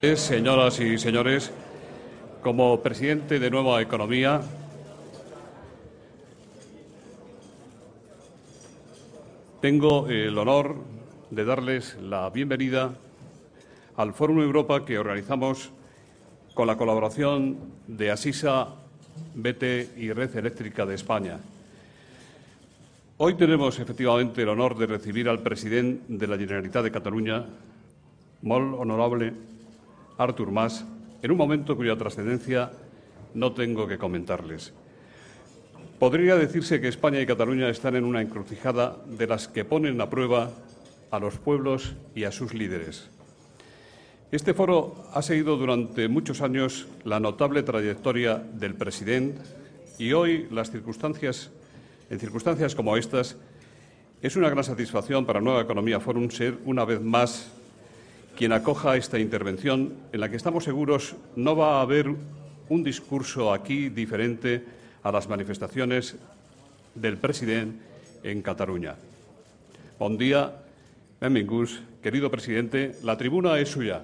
Señoras y señores, como presidente de Nueva Economía, tengo el honor de darles la bienvenida al Fórum Europa que organizamos con la colaboración de Asisa, BT y Red Eléctrica de España. Hoy tenemos efectivamente el honor de recibir al presidente de la Generalitat de Cataluña, molt honorable Artur Mas, en un momento cuya trascendencia no tengo que comentarles. Podría decirse que España y Cataluña están en una encrucijada de las que ponen a prueba a los pueblos y a sus líderes. Este foro ha seguido durante muchos años la notable trayectoria del presidente y hoy, en circunstancias como estas, es una gran satisfacción para Nueva Economía Forum ser una vez más quien acoja esta intervención, en la que estamos seguros no va a haber un discurso aquí diferente a las manifestaciones del presidente en Cataluña. Bon día, benvinguts, querido presidente, la tribuna es suya.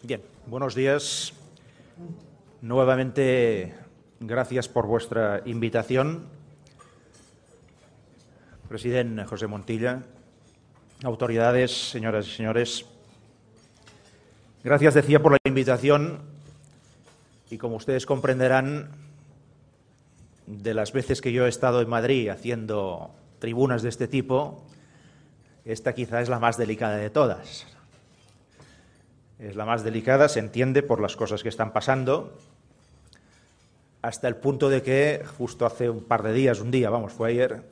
Bien, buenos días. Nuevamente, gracias por vuestra invitación. Presidente José Montilla, autoridades, señoras y señores, gracias, decía, por la invitación y, como ustedes comprenderán, de las veces que yo he estado en Madrid haciendo tribunas de este tipo, esta quizá es la más delicada de todas. Es la más delicada, se entiende, por las cosas que están pasando, hasta el punto de que justo hace un par de días, fue ayer,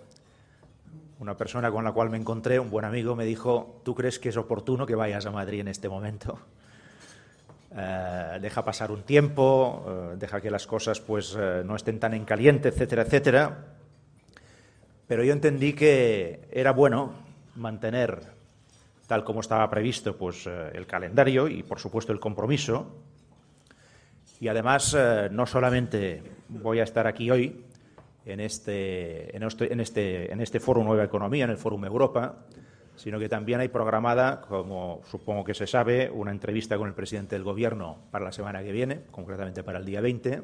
una persona con la cual me encontré, un buen amigo, me dijo: ¿tú crees que es oportuno que vayas a Madrid en este momento? Deja pasar un tiempo, deja que las cosas no estén tan en caliente, etcétera, etcétera. Pero yo entendí que era bueno mantener, tal como estaba previsto, el calendario y, por supuesto, el compromiso. Y además, no solamente voy a estar aquí hoy en este Foro Nueva Economía, en el Fórum Europa, sino que también hay programada, como supongo que se sabe, una entrevista con el presidente del Gobierno para la semana que viene, concretamente para el día 20,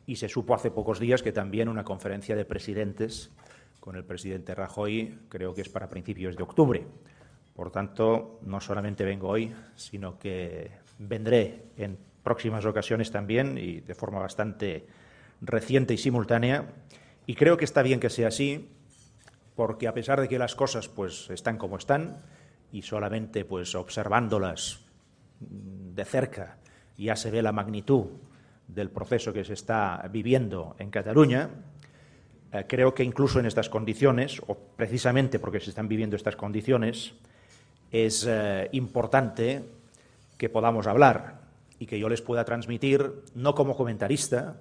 y se supo hace pocos días que también una conferencia de presidentes con el presidente Rajoy, creo que es para principios de octubre. Por tanto, no solamente vengo hoy, sino que vendré en próximas ocasiones también, y de forma bastante reciente y simultánea. Y creo que está bien que sea así, porque a pesar de que las cosas están como están, y solamente observándolas de cerca ya se ve la magnitud del proceso que se está viviendo en Cataluña, creo que incluso en estas condiciones, o precisamente porque se están viviendo estas condiciones, es importante que podamos hablar y que yo les pueda transmitir, no como comentarista,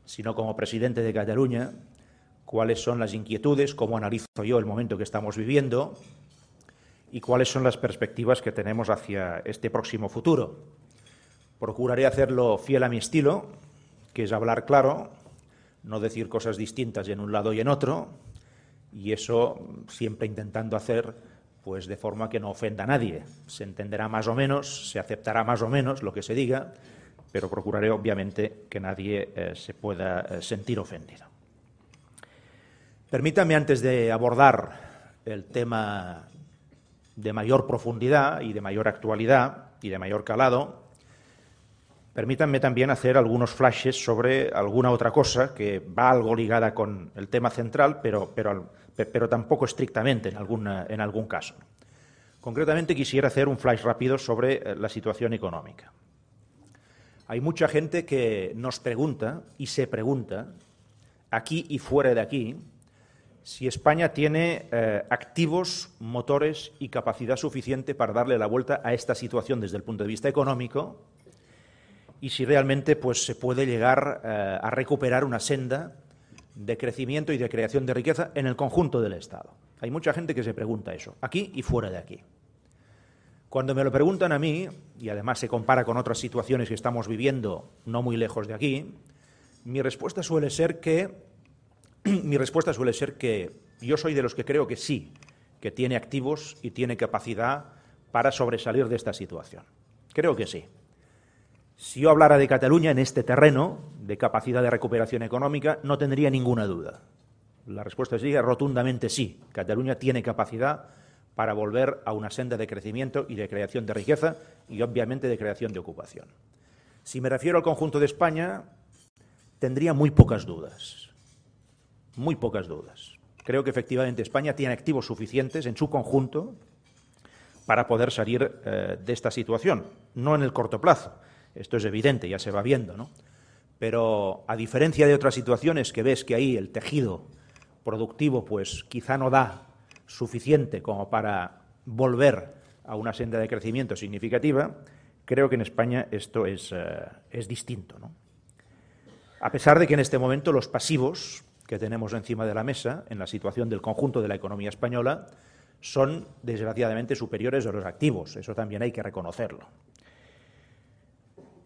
sino como presidente de Cataluña, cuáles son las inquietudes, cómo analizo yo el momento que estamos viviendo y cuáles son las perspectivas que tenemos hacia este próximo futuro. Procuraré hacerlo fiel a mi estilo, que es hablar claro, no decir cosas distintas en un lado y en otro, y eso siempre intentando hacer de forma que no ofenda a nadie. Se entenderá más o menos, se aceptará más o menos lo que se diga, pero procuraré, obviamente, que nadie se pueda sentir ofendido. Permítanme, antes de abordar el tema de mayor profundidad y de mayor actualidad y de mayor calado, permítanme también hacer algunos flashes sobre alguna otra cosa que va algo ligada con el tema central, pero tampoco estrictamente en algún caso. Concretamente, quisiera hacer un flash rápido sobre la situación económica. Hay mucha gente que nos pregunta y se pregunta, aquí y fuera de aquí, si España tiene activos, motores y capacidad suficiente para darle la vuelta a esta situación desde el punto de vista económico, y si realmente se puede llegar a recuperar una senda de crecimiento y de creación de riqueza en el conjunto del Estado. Hay mucha gente que se pregunta eso, aquí y fuera de aquí. Cuando me lo preguntan a mí, y además se compara con otras situaciones que estamos viviendo no muy lejos de aquí, mi respuesta suele ser que yo soy de los que creo que sí, que tiene activos y tiene capacidad para sobresalir de esta situación. Creo que sí. Si yo hablara de Cataluña en este terreno de capacidad de recuperación económica, no tendría ninguna duda. La respuesta sería rotundamente sí. Cataluña tiene capacidad para volver a una senda de crecimiento y de creación de riqueza y, obviamente, de creación de ocupación. Si me refiero al conjunto de España, tendría muy pocas dudas. Muy pocas dudas. Creo que, efectivamente, España tiene activos suficientes en su conjunto para poder salir de esta situación. No en el corto plazo. Esto es evidente, ya se va viendo, ¿no? Pero, a diferencia de otras situaciones que ves que ahí el tejido productivo pues quizá no da suficiente como para volver a una senda de crecimiento significativa, creo que en España esto es distinto, ¿no? A pesar de que en este momento los pasivos que tenemos encima de la mesa, en la situación del conjunto de la economía española, son desgraciadamente superiores a los activos. Eso también hay que reconocerlo.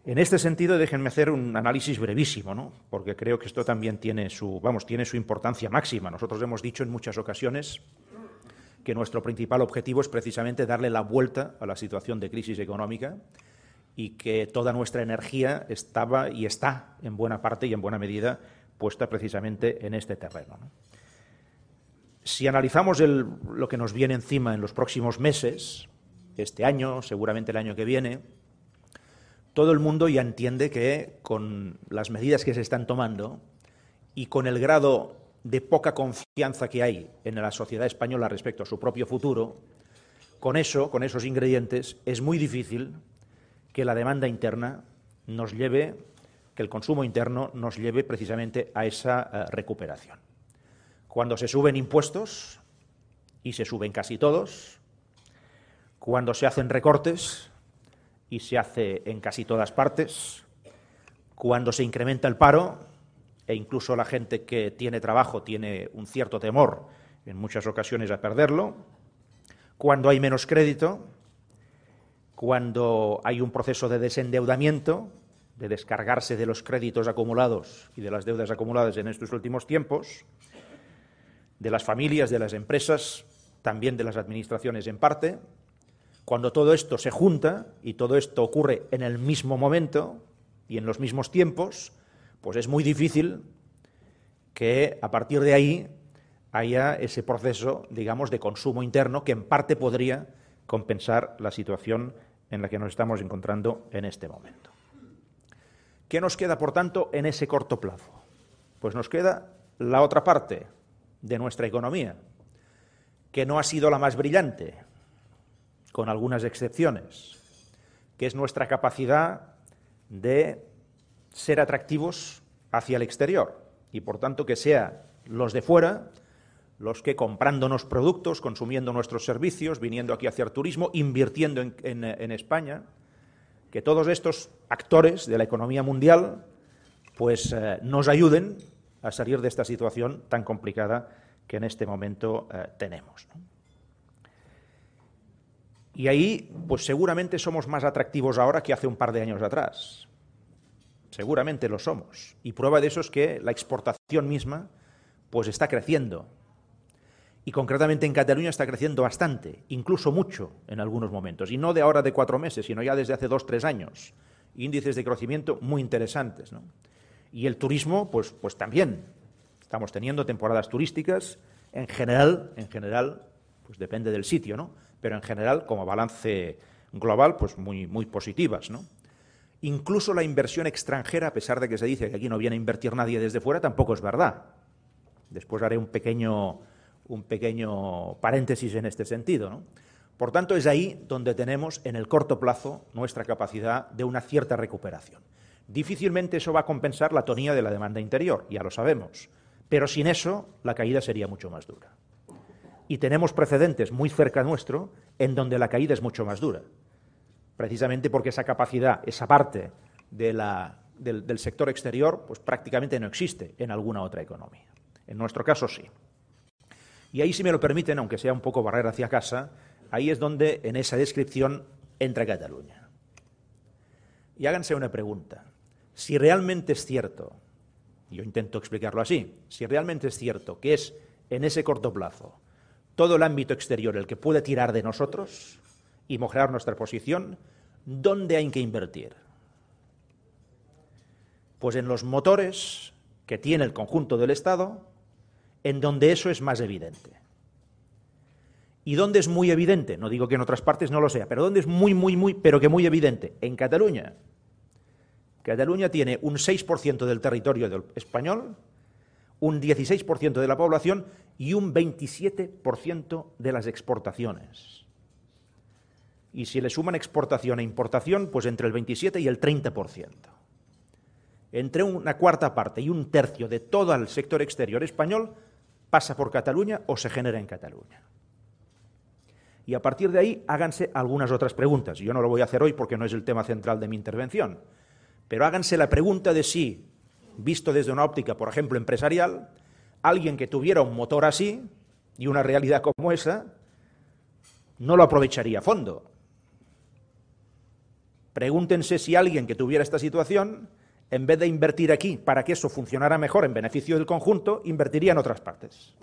En este sentido, déjenme hacer un análisis brevísimo, ¿no? Porque creo que esto también tiene su importancia máxima. Nosotros hemos dicho en muchas ocasiones que nuestro principal objetivo es precisamente darle la vuelta a la situación de crisis económica y que toda nuestra energía estaba y está en buena parte y en buena medida puesta precisamente en este terreno, ¿no? Si analizamos lo que nos viene encima en los próximos meses, este año, seguramente el año que viene, todo el mundo ya entiende que con las medidas que se están tomando y con el grado de poca confianza que hay en la sociedad española respecto a su propio futuro, con esos ingredientes, es muy difícil que la demanda interna nos lleve, que el consumo interno nos lleve precisamente a esa recuperación. Cuando se suben impuestos, y se suben casi todos, cuando se hacen recortes, y se hace en casi todas partes, cuando se incrementa el paro, e incluso la gente que tiene trabajo tiene un cierto temor en muchas ocasiones a perderlo, cuando hay menos crédito, cuando hay un proceso de desendeudamiento, de descargarse de los créditos acumulados y de las deudas acumuladas en estos últimos tiempos, de las familias, de las empresas, también de las administraciones en parte. Cuando todo esto se junta y todo esto ocurre en el mismo momento y en los mismos tiempos, pues es muy difícil que a partir de ahí haya ese proceso, digamos, de consumo interno que en parte podría compensar la situación en la que nos estamos encontrando en este momento. ¿Qué nos queda, por tanto, en ese corto plazo? Pues nos queda la otra parte de nuestra economía, que no ha sido la más brillante, con algunas excepciones, que es nuestra capacidad de ser atractivos hacia el exterior y, por tanto, que sean los de fuera los que, comprándonos productos, consumiendo nuestros servicios, viniendo aquí a hacer turismo, invirtiendo en España, que todos estos actores de la economía mundial pues nos ayuden a salir de esta situación tan complicada que en este momento tenemos, ¿no? Y ahí, pues seguramente somos más atractivos ahora que hace un par de años atrás. Seguramente lo somos. Y prueba de eso es que la exportación misma pues está creciendo. Y concretamente en Cataluña está creciendo bastante, incluso mucho en algunos momentos. Y no de ahora de 4 meses, sino ya desde hace 2 o 3 años. Índices de crecimiento muy interesantes, ¿no? Y el turismo, pues también. Estamos teniendo temporadas turísticas, en general, pues depende del sitio, ¿no? Pero en general, como balance global, pues muy positivas, ¿no? Incluso la inversión extranjera, a pesar de que se dice que aquí no viene a invertir nadie desde fuera, tampoco es verdad. Después haré un pequeño paréntesis en este sentido, ¿no? Por tanto, es ahí donde tenemos, en el corto plazo, nuestra capacidad de una cierta recuperación. Difícilmente eso va a compensar la tonía de la demanda interior, ya lo sabemos, pero sin eso la caída sería mucho más dura. Y tenemos precedentes muy cerca nuestro en donde la caída es mucho más dura, precisamente porque esa capacidad, esa parte del sector exterior, pues prácticamente no existe en alguna otra economía. En nuestro caso sí. Y ahí, si me lo permiten, aunque sea un poco barrer hacia casa, ahí es donde en esa descripción entra Cataluña. Y háganse una pregunta. Si realmente es cierto, yo intento explicarlo así, si realmente es cierto que es en ese corto plazo todo el ámbito exterior el que puede tirar de nosotros y mejorar nuestra posición, ¿dónde hay que invertir? Pues en los motores que tiene el conjunto del Estado, en donde eso es más evidente. ¿Y dónde es muy evidente? No digo que en otras partes no lo sea, pero ¿dónde es pero que muy evidente? En Cataluña. Cataluña tiene un 6% del territorio español, un 16% de la población y un 27% de las exportaciones. Y si le suman exportación e importación, pues entre el 27 y el 30%. Entre una cuarta parte y un tercio de todo el sector exterior español pasa por Cataluña o se genera en Cataluña. Y a partir de ahí háganse algunas otras preguntas. Yo no lo voy a hacer hoy porque no es el tema central de mi intervención, pero háganse la pregunta de si, visto desde una óptica, por ejemplo, empresarial, alguien que tuviera un motor así y una realidad como esa, no lo aprovecharía a fondo. Pregúntense si alguien que tuviera esta situación, en vez de invertir aquí para que eso funcionara mejor en beneficio del conjunto, invertiría en otras partes,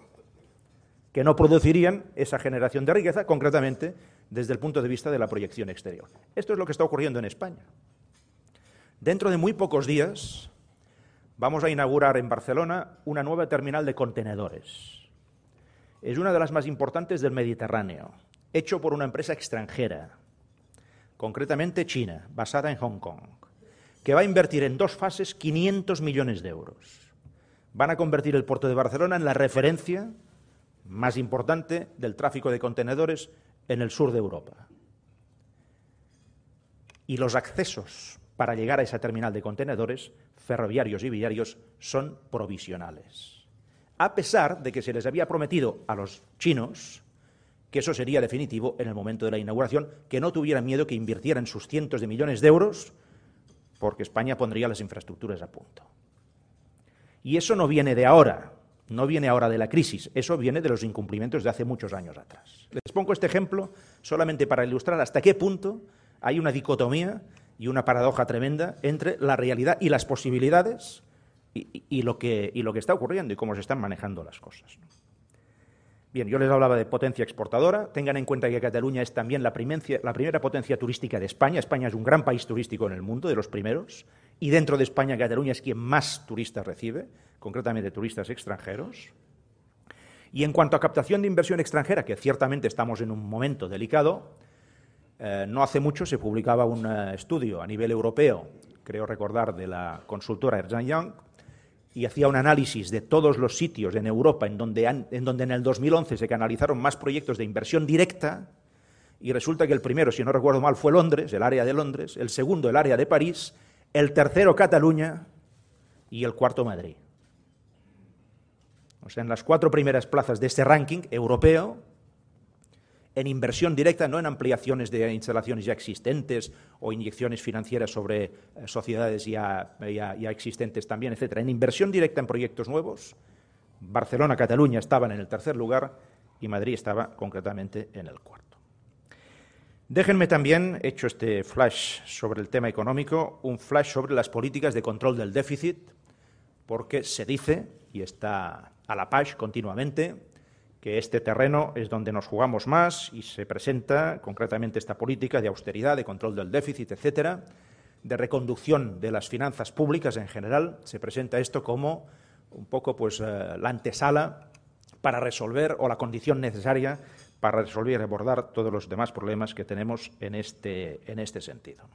que no producirían esa generación de riqueza, concretamente desde el punto de vista de la proyección exterior. Esto es lo que está ocurriendo en España. Dentro de muy pocos días vamos a inaugurar en Barcelona una nueva terminal de contenedores. Es una de las más importantes del Mediterráneo, hecho por una empresa extranjera, concretamente China, basada en Hong Kong, que va a invertir en 2 fases 500 millones de euros. Van a convertir el puerto de Barcelona en la referencia más importante del tráfico de contenedores en el sur de Europa. Y los accesos para llegar a esa terminal de contenedores, ferroviarios y viarios, son provisionales. A pesar de que se les había prometido a los chinos que eso sería definitivo en el momento de la inauguración, que no tuvieran miedo, que invirtieran sus cientos de millones de euros, porque España pondría las infraestructuras a punto. Y eso no viene de ahora, no viene ahora de la crisis, eso viene de los incumplimientos de hace muchos años atrás. Les pongo este ejemplo solamente para ilustrar hasta qué punto hay una dicotomía y una paradoja tremenda entre la realidad y las posibilidades y lo que está ocurriendo y cómo se están manejando las cosas. Bien, yo les hablaba de potencia exportadora. Tengan en cuenta que Cataluña es también la primera potencia turística de España. España es un gran país turístico en el mundo, de los primeros, y dentro de España Cataluña es quien más turistas recibe, concretamente turistas extranjeros. Y en cuanto a captación de inversión extranjera, que ciertamente estamos en un momento delicado, no hace mucho se publicaba un estudio a nivel europeo, creo recordar, de la consultora Ernst & Young, y hacía un análisis de todos los sitios en Europa en donde en el 2011 se canalizaron más proyectos de inversión directa, y resulta que el primero, si no recuerdo mal, fue Londres, el área de Londres, el segundo el área de París, el tercero Cataluña y el cuarto Madrid. O sea, en las 4 primeras plazas de este ranking europeo, en inversión directa, no en ampliaciones de instalaciones ya existentes o inyecciones financieras sobre sociedades ya existentes también, etcétera. En inversión directa en proyectos nuevos, Barcelona, Cataluña estaban en el tercer lugar y Madrid estaba concretamente en el cuarto. Déjenme también, hecho este flash sobre el tema económico, un flash sobre las políticas de control del déficit, porque se dice, y está a la page continuamente, que este terreno es donde nos jugamos más y se presenta concretamente esta política de austeridad, de control del déficit, etcétera, de reconducción de las finanzas públicas en general. Se presenta esto como un poco pues la antesala para resolver, o la condición necesaria para resolver y abordar todos los demás problemas que tenemos en este sentido.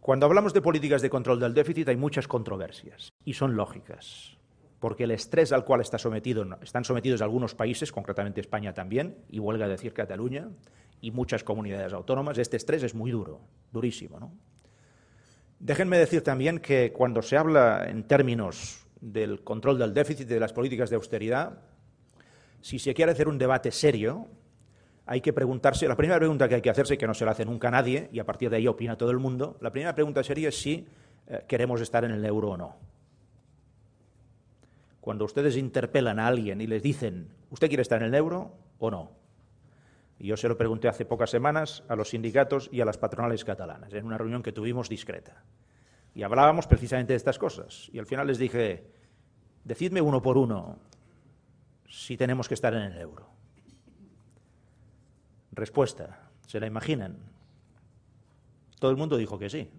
Cuando hablamos de políticas de control del déficit hay muchas controversias y son lógicas, porque el estrés al cual están sometidos algunos países, concretamente España también, y huelga decir Cataluña, y muchas comunidades autónomas, este estrés es muy duro, durísimo, ¿no? Déjenme decir también que cuando se habla en términos del control del déficit y de las políticas de austeridad, si se quiere hacer un debate serio, hay que preguntarse, la primera pregunta que hay que hacerse, que no se la hace nunca nadie, y a partir de ahí opina todo el mundo, la primera pregunta sería si queremos estar en el euro o no. cuando ustedes interpelan a alguien y les dicen, ¿usted quiere estar en el euro o no? Y yo se lo pregunté hace pocas semanas a los sindicatos y a las patronales catalanas, en una reunión que tuvimos discreta. Y hablábamos precisamente de estas cosas. Y al final les dije, decidme uno por uno si tenemos que estar en el euro. Respuesta, ¿se la imaginan? Todo el mundo dijo que sí.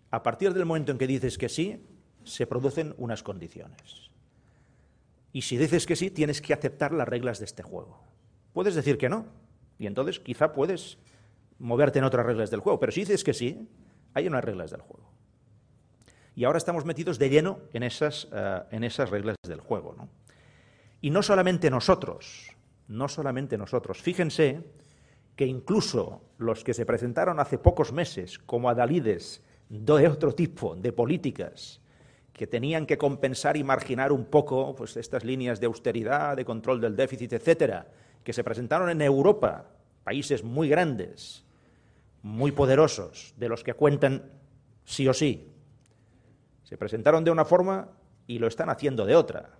A partir del momento en que dices que sí, se producen unas condiciones. Y si dices que sí, tienes que aceptar las reglas de este juego. Puedes decir que no, y entonces quizá puedes moverte en otras reglas del juego, pero si dices que sí, hay unas reglas del juego. Y ahora estamos metidos de lleno en esas reglas del juego, ¿no? Y no solamente nosotros, fíjense que incluso los que se presentaron hace pocos meses como adalides de otro tipo de políticas que tenían que compensar y marginar un poco pues, estas líneas de austeridad, de control del déficit, etcétera, que se presentaron en Europa, países muy grandes, muy poderosos, de los que cuentan sí o sí. Se presentaron de una forma y lo están haciendo de otra.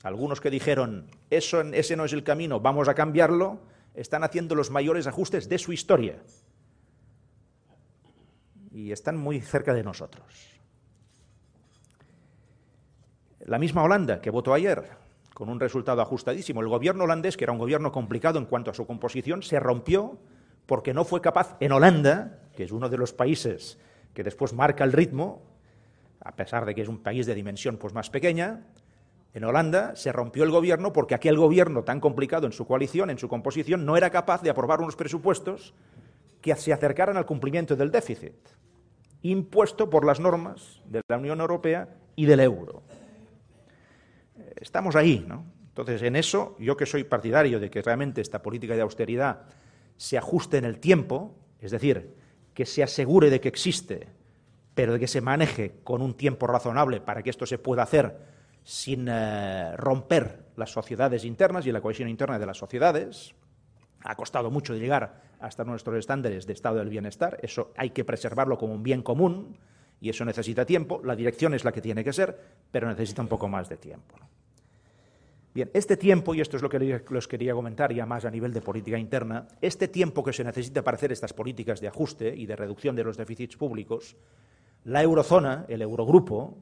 Algunos que dijeron, ese no es el camino, vamos a cambiarlo, están haciendo los mayores ajustes de su historia. Y están muy cerca de nosotros. La misma Holanda, que votó ayer, con un resultado ajustadísimo. El gobierno holandés, que era un gobierno complicado en cuanto a su composición, se rompió porque no fue capaz, en Holanda, que es uno de los países que después marca el ritmo, a pesar de que es un país de dimensión pues, más pequeña, en Holanda se rompió el gobierno porque aquel gobierno tan complicado en su coalición, en su composición, no era capaz de aprobar unos presupuestos que se acercaran al cumplimiento del déficit, impuesto por las normas de la Unión Europea y del euro. Estamos ahí, ¿no? Entonces, en eso, yo que soy partidario de que realmente esta política de austeridad se ajuste en el tiempo, es decir, que se asegure de que existe, pero de que se maneje con un tiempo razonable para que esto se pueda hacer sin romper las sociedades internas y la cohesión interna de las sociedades. Ha costado mucho llegar hasta nuestros estándares de estado del bienestar, eso hay que preservarlo como un bien común y eso necesita tiempo, la dirección es la que tiene que ser, pero necesita un poco más de tiempo, ¿no? Bien, este tiempo, y esto es lo que les quería comentar ya más a nivel de política interna, este tiempo que se necesita para hacer estas políticas de ajuste y de reducción de los déficits públicos, la eurozona, el Eurogrupo,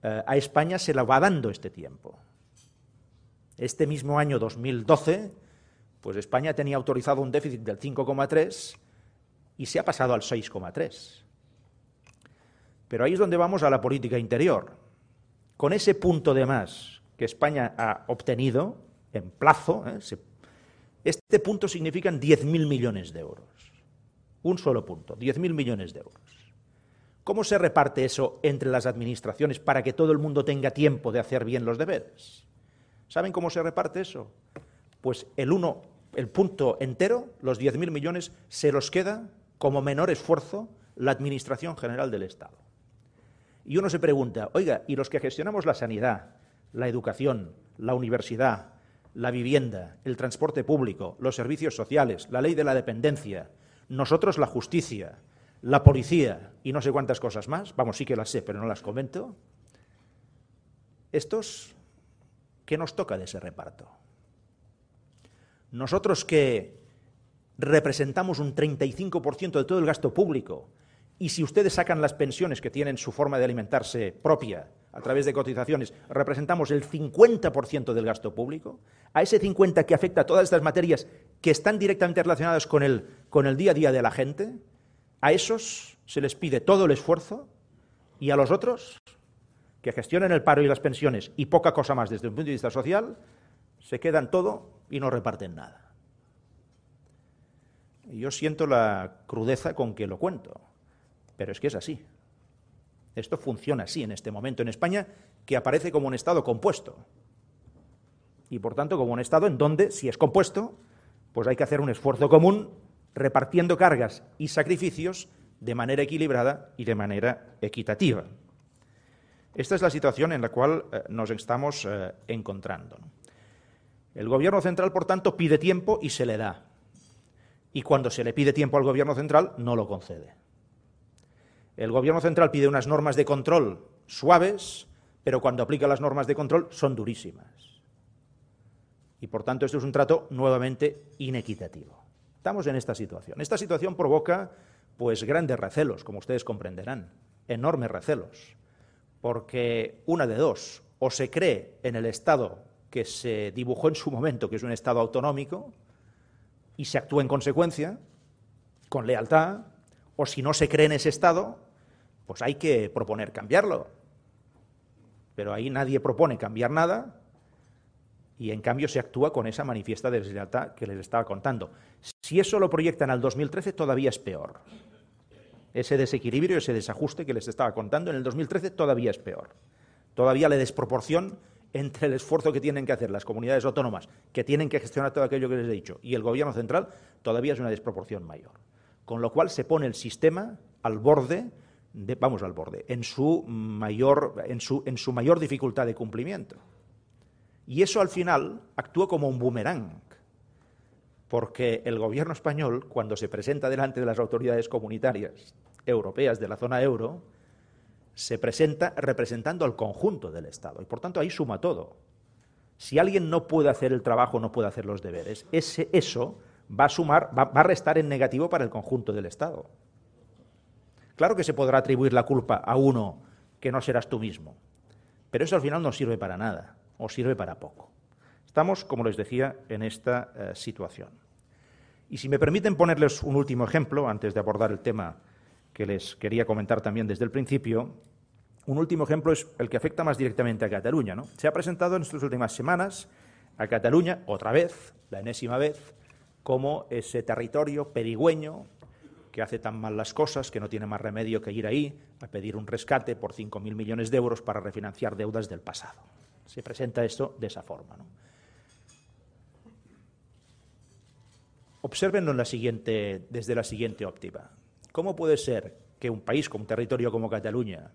a España se la va dando este tiempo. Este mismo año 2012, pues España tenía autorizado un déficit del 5,3 y se ha pasado al 6,3. Pero ahí es donde vamos a la política interior. Con ese punto de más que España ha obtenido en plazo, este punto significan 10.000 millones de euros. Un solo punto, 10.000 millones de euros. ¿Cómo se reparte eso entre las administraciones para que todo el mundo tenga tiempo de hacer bien los deberes? ¿Saben cómo se reparte eso? Pues el punto entero, los 10.000 millones, se los queda como menor esfuerzo la Administración General del Estado. Y uno se pregunta, oiga, ¿y los que gestionamos la sanidad, la educación, la universidad, la vivienda, el transporte público, los servicios sociales, la ley de la dependencia, nosotros la justicia, la policía y no sé cuántas cosas más, vamos, sí que las sé, pero no las comento, estos, ¿qué nos toca de ese reparto? Nosotros que representamos un 35% de todo el gasto público, y si ustedes sacan las pensiones que tienen su forma de alimentarse propia a través de cotizaciones, representamos el 50% del gasto público, a ese 50% que afecta a todas estas materias que están directamente relacionadas con el día a día de la gente, a esos se les pide todo el esfuerzo y a los otros, que gestionan el paro y las pensiones y poca cosa más desde un punto de vista social, se quedan todo y no reparten nada. Y yo siento la crudeza con que lo cuento. Pero es que es así. Esto funciona así en este momento en España, que aparece como un Estado compuesto. Y por tanto como un Estado en donde, si es compuesto, pues hay que hacer un esfuerzo común, repartiendo cargas y sacrificios de manera equilibrada y de manera equitativa. Esta es la situación en la cual nos estamos encontrando. El Gobierno central, por tanto, pide tiempo y se le da. Y cuando se le pide tiempo al Gobierno central, no lo concede. El Gobierno central pide unas normas de control suaves pero cuando aplica las normas de control son durísimas. Y por tanto esto es un trato nuevamente inequitativo. Estamos en esta situación. Esta situación provoca pues grandes recelos, como ustedes comprenderán, enormes recelos, porque una de dos, o se cree en el Estado que se dibujó en su momento, que es un Estado autonómico, y se actúa en consecuencia, con lealtad, o si no se cree en ese Estado, pues hay que proponer cambiarlo. Pero ahí nadie propone cambiar nada y en cambio se actúa con esa manifiesta deslealtad que les estaba contando. Si eso lo proyectan al 2013 todavía es peor. Ese desequilibrio, ese desajuste que les estaba contando en el 2013 todavía es peor. Todavía la desproporción entre el esfuerzo que tienen que hacer las comunidades autónomas, que tienen que gestionar todo aquello que les he dicho, y el gobierno central, todavía es una desproporción mayor. Con lo cual se pone el sistema al borde, en su mayor dificultad de cumplimiento. Y eso al final actúa como un boomerang, porque el gobierno español, cuando se presenta delante de las autoridades comunitarias europeas de la zona euro, se presenta representando al conjunto del Estado y por tanto ahí suma todo. Si alguien no puede hacer el trabajo, no puede hacer los deberes, eso va a restar en negativo para el conjunto del Estado. Claro que se podrá atribuir la culpa a uno que no serás tú mismo, pero eso al final no sirve para nada o sirve para poco. Estamos, como les decía, en esta situación. Y si me permiten ponerles un último ejemplo, antes de abordar el tema que les quería comentar también desde el principio, un último ejemplo es el que afecta más directamente a Cataluña, ¿no? Se ha presentado en estas últimas semanas a Cataluña, otra vez, la enésima vez, como ese territorio pedigüeño que hace tan mal las cosas que no tiene más remedio que ir ahí a pedir un rescate por 5.000 millones de euros para refinanciar deudas del pasado. Se presenta esto de esa forma, ¿no? Obsérvenlo desde la siguiente óptica. ¿Cómo puede ser que un país con un territorio como Cataluña,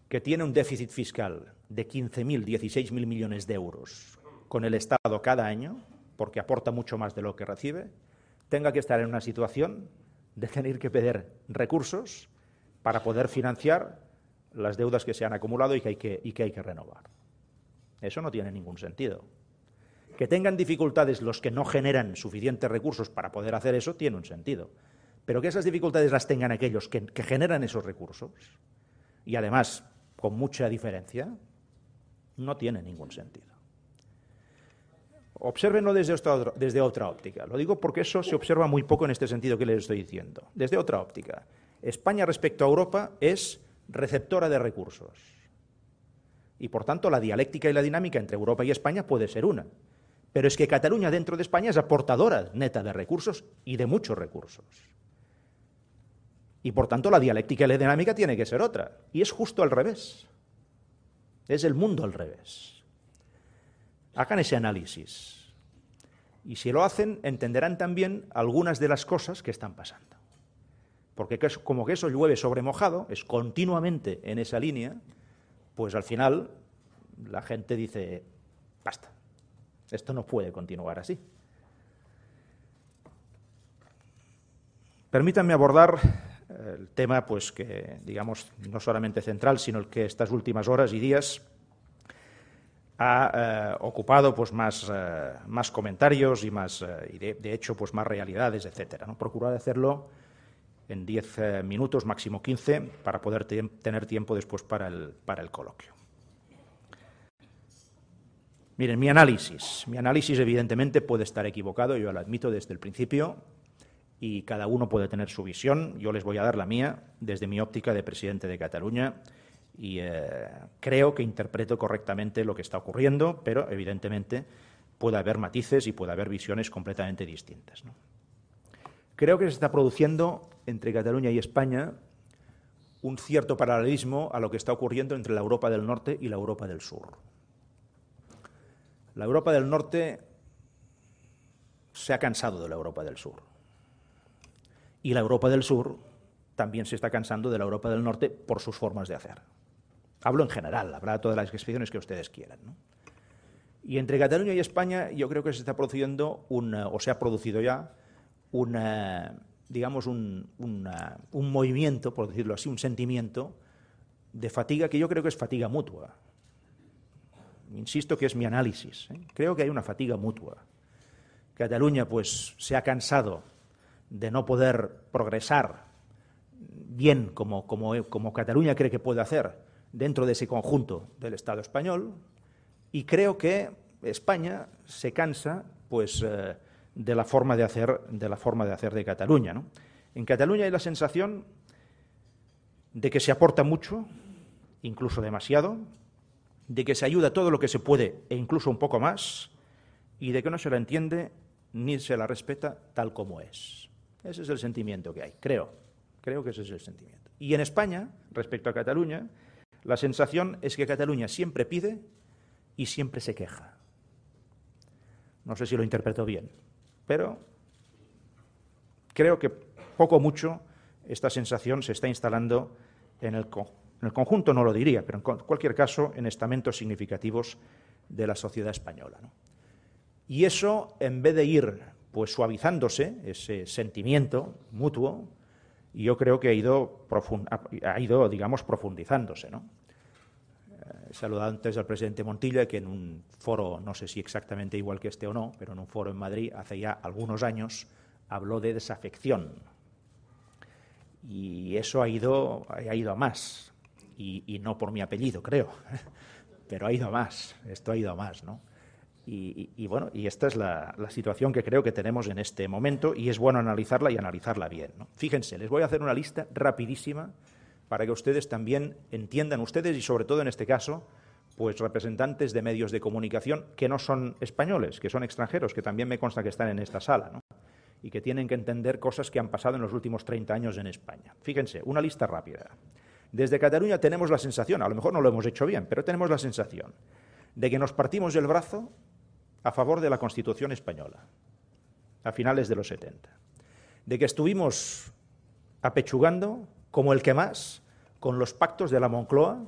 que tiene un déficit fiscal de 15.000, 16.000 millones de euros con el Estado cada año, porque aporta mucho más de lo que recibe, tenga que estar en una situación de tener que pedir recursos para poder financiar las deudas que se han acumulado y que hay que renovar? Eso no tiene ningún sentido. Que tengan dificultades los que no generan suficientes recursos para poder hacer eso tiene un sentido. Pero que esas dificultades las tengan aquellos que generan esos recursos, y además con mucha diferencia, no tiene ningún sentido. Obsérvenlo desde otra óptica. Lo digo porque eso se observa muy poco en este sentido que les estoy diciendo. Desde otra óptica. España respecto a Europa es receptora de recursos. Y por tanto la dialéctica y la dinámica entre Europa y España puede ser una. Pero es que Cataluña dentro de España es aportadora neta de recursos y de muchos recursos. Y por tanto la dialéctica y la dinámica tiene que ser otra. Y es justo al revés. Es el mundo al revés. Hagan ese análisis. Y si lo hacen, entenderán también algunas de las cosas que están pasando. Porque como que eso llueve sobre mojado, es continuamente en esa línea, pues al final la gente dice, basta, esto no puede continuar así. Permítanme abordar el tema pues que, digamos, no solamente central, sino el que estas últimas horas y días ha ocupado pues más comentarios y de hecho pues más realidades, etcétera, ¿no? Procurar hacerlo en 10 minutos, máximo 15, para poder tener tiempo después para el coloquio. Miren, mi análisis evidentemente puede estar equivocado, yo lo admito desde el principio, y cada uno puede tener su visión. Yo les voy a dar la mía desde mi óptica de presidente de Cataluña y creo que interpreto correctamente lo que está ocurriendo, pero evidentemente puede haber matices y puede haber visiones completamente distintas, ¿no? Creo que se está produciendo entre Cataluña y España un cierto paralelismo a lo que está ocurriendo entre la Europa del Norte y la Europa del Sur. La Europa del Norte se ha cansado de la Europa del Sur. Y la Europa del Sur también se está cansando de la Europa del Norte por sus formas de hacer. Hablo en general, habrá todas las expresiones que ustedes quieran, ¿no? Y entre Cataluña y España yo creo que se está produciendo o se ha producido ya un movimiento, por decirlo así, un sentimiento de fatiga que yo creo que es fatiga mutua. Insisto que es mi análisis. Creo que hay una fatiga mutua. Cataluña pues se ha cansado de no poder progresar bien como Cataluña cree que puede hacer dentro de ese conjunto del Estado español, y creo que España se cansa pues de la forma de hacer de Cataluña, ¿no? En Cataluña hay la sensación de que se aporta mucho, incluso demasiado, de que se ayuda todo lo que se puede e incluso un poco más, y de que no se la entiende ni se la respeta tal como es. Ese es el sentimiento que hay, creo que ese es el sentimiento. Y en España, respecto a Cataluña, la sensación es que Cataluña siempre pide y siempre se queja. No sé si lo interpreto bien, pero creo que poco o mucho esta sensación se está instalando en el conjunto, no lo diría, pero en cualquier caso en estamentos significativos de la sociedad española, ¿no? Y eso, en vez de ir pues suavizándose, ese sentimiento mutuo, yo creo que ha ido, digamos, profundizándose, ¿no? He saludado antes al presidente Montilla, que en un foro, no sé si exactamente igual que este o no, pero en un foro en Madrid hace ya algunos años, habló de desafección. Y eso ha ido a más. Y no por mi apellido, creo, pero ha ido a más. Esto ha ido a más, ¿no? Y bueno, y esta es la situación que creo que tenemos en este momento, y es bueno analizarla y analizarla bien, ¿no? Fíjense, les voy a hacer una lista rapidísima para que ustedes también entiendan, ustedes y sobre todo en este caso, pues representantes de medios de comunicación que no son españoles, que son extranjeros, que también me consta que están en esta sala, ¿no? Y que tienen que entender cosas que han pasado en los últimos 30 años en España. Fíjense, una lista rápida. Desde Cataluña tenemos la sensación, a lo mejor no lo hemos hecho bien, pero tenemos la sensación de que nos partimos el brazo a favor de la Constitución española, a finales de los 70, de que estuvimos apechugando como el que más con los pactos de la Moncloa,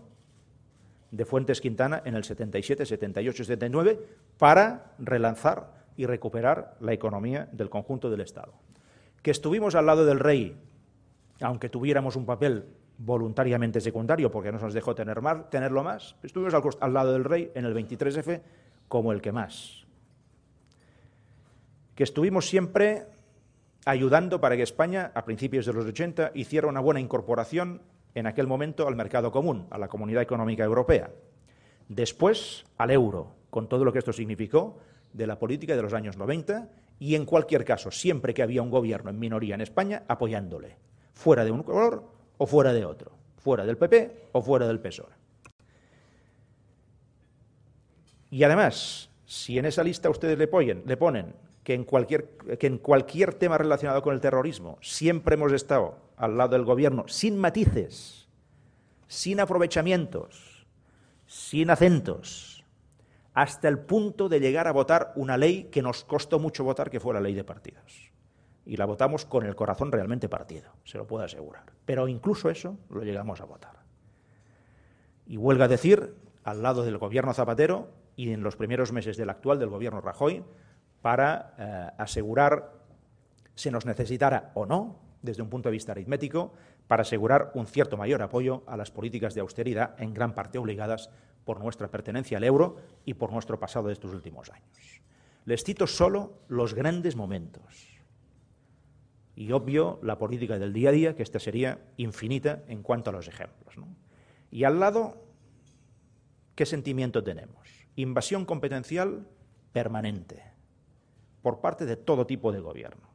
de Fuentes Quintana, en el 77, 78, 79, para relanzar y recuperar la economía del conjunto del Estado. Que estuvimos al lado del rey, aunque tuviéramos un papel voluntariamente secundario, porque no nos dejó tenerlo más, estuvimos al lado del rey en el 23F como el que más. Que estuvimos siempre ayudando para que España, a principios de los 80, hiciera una buena incorporación en aquel momento al mercado común, a la Comunidad Económica Europea. Después, al euro, con todo lo que esto significó de la política de los años 90, y en cualquier caso, siempre que había un gobierno en minoría en España, apoyándole, fuera de un color o fuera de otro, fuera del PP o fuera del PSOE. Y además, si en esa lista ustedes le ponen que en cualquier tema relacionado con el terrorismo siempre hemos estado al lado del gobierno, sin matices, sin aprovechamientos, sin acentos, hasta el punto de llegar a votar una ley que nos costó mucho votar, que fue la ley de partidos. Y la votamos con el corazón realmente partido, se lo puedo asegurar. Pero incluso eso lo llegamos a votar. Y huelga decir, al lado del gobierno Zapatero y en los primeros meses del actual del gobierno Rajoy, para asegurar, se nos necesitara o no, desde un punto de vista aritmético, para asegurar un cierto mayor apoyo a las políticas de austeridad, en gran parte obligadas por nuestra pertenencia al euro y por nuestro pasado de estos últimos años. Les cito solo los grandes momentos. Y obvio, la política del día a día, que esta sería infinita en cuanto a los ejemplos, ¿no? Y al lado, ¿qué sentimiento tenemos? Invasión competencial permanente por parte de todo tipo de gobiernos.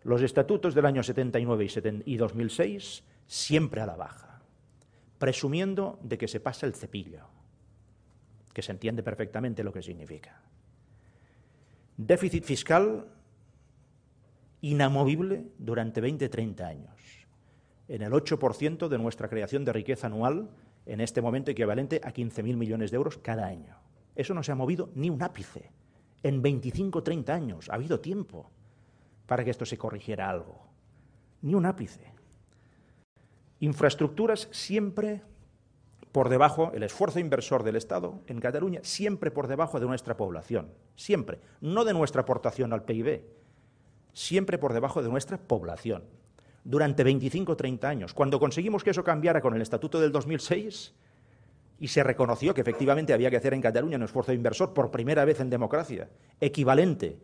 Los estatutos del año 79 y 2006 siempre a la baja, presumiendo de que se pasa el cepillo, que se entiende perfectamente lo que significa. Déficit fiscal inamovible durante 20-30 años, en el 8% de nuestra creación de riqueza anual, en este momento equivalente a 15.000 millones de euros cada año. Eso no se ha movido ni un ápice. En 25-30 años ha habido tiempo para que esto se corrigiera algo. Ni un ápice. Infraestructuras siempre por debajo, el esfuerzo inversor del Estado en Cataluña siempre por debajo de nuestra población. Siempre. No de nuestra aportación al PIB. Siempre por debajo de nuestra población. durante 25 o 30 años. Cuando conseguimos que eso cambiara con el Estatuto del 2006 y se reconoció que efectivamente había que hacer en Cataluña un esfuerzo inversor por primera vez en democracia, equivalente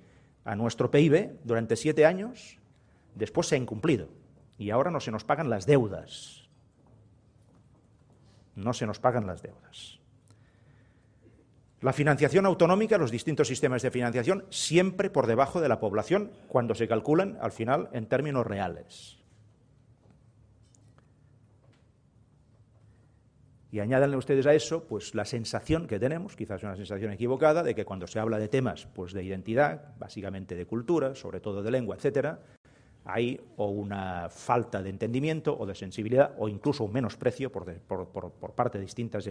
a nuestro PIB durante 7 años, después se ha incumplido. Y ahora no se nos pagan las deudas. No se nos pagan las deudas. La financiación autonómica, los distintos sistemas de financiación, siempre por debajo de la población cuando se calculan, al final, en términos reales. Y añádanle ustedes a eso pues la sensación que tenemos, quizás una sensación equivocada, de que cuando se habla de temas pues, de identidad, básicamente de cultura, sobre todo de lengua, etcétera, hay o una falta de entendimiento o de sensibilidad o incluso un menosprecio por parte de distintas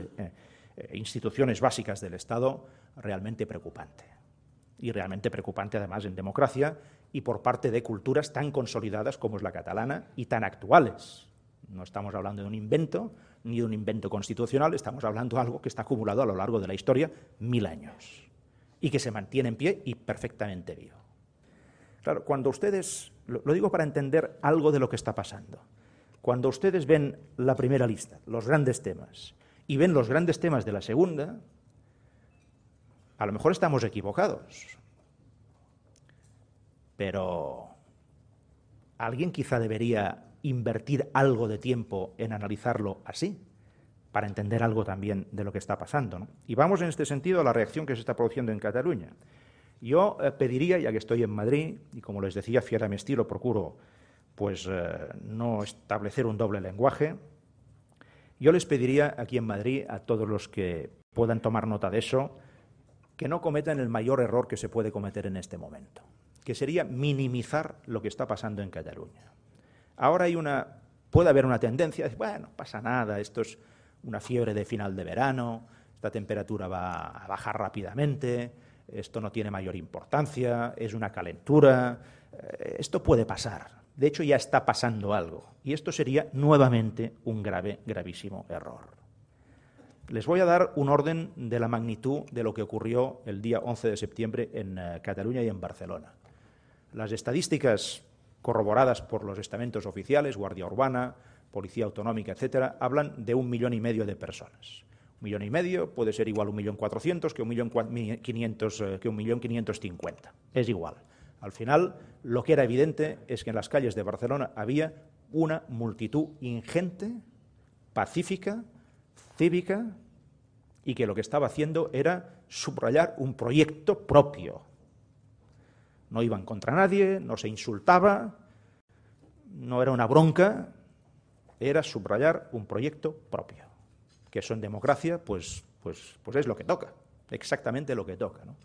instituciones básicas del Estado realmente preocupante. Y realmente preocupante además en democracia y por parte de culturas tan consolidadas como es la catalana y tan actuales. No estamos hablando de un invento, ni de un invento constitucional, estamos hablando de algo que está acumulado a lo largo de la historia 1000 años y que se mantiene en pie y perfectamente vivo. Claro, cuando ustedes, lo digo para entender algo de lo que está pasando, cuando ustedes ven la primera lista, los grandes temas, y ven los grandes temas de la segunda, a lo mejor estamos equivocados, pero alguien quizá debería invertir algo de tiempo en analizarlo así, para entender algo también de lo que está pasando, ¿no? Y vamos en este sentido a la reacción que se está produciendo en Cataluña. Yo pediría, ya que estoy en Madrid, y como les decía, fiel a mi estilo, procuro pues, no establecer un doble lenguaje, yo les pediría aquí en Madrid a todos los que puedan tomar nota de eso, que no cometan el mayor error que se puede cometer en este momento, que sería minimizar lo que está pasando en Cataluña. Ahora puede haber una tendencia, bueno, no pasa nada, esto es una fiebre de final de verano, esta temperatura va a bajar rápidamente, esto no tiene mayor importancia, es una calentura, esto puede pasar. De hecho, ya está pasando algo, y esto sería nuevamente un gravísimo error. Les voy a dar un orden de la magnitud de lo que ocurrió el día 11 de septiembre en Cataluña y en Barcelona. Las estadísticas corroboradas por los estamentos oficiales, Guardia Urbana, Policía Autonómica, etcétera, hablan de 1,5 millones de personas. 1,5 millones puede ser igual a 1.400.000 que 1.550.000. Es igual. Al final, lo que era evidente es que en las calles de Barcelona había una multitud ingente, pacífica, cívica, y que lo que estaba haciendo era subrayar un proyecto propio. No iban contra nadie, no se insultaba, no era una bronca, era subrayar un proyecto propio. Que eso en democracia, pues es lo que toca, exactamente lo que toca, ¿no?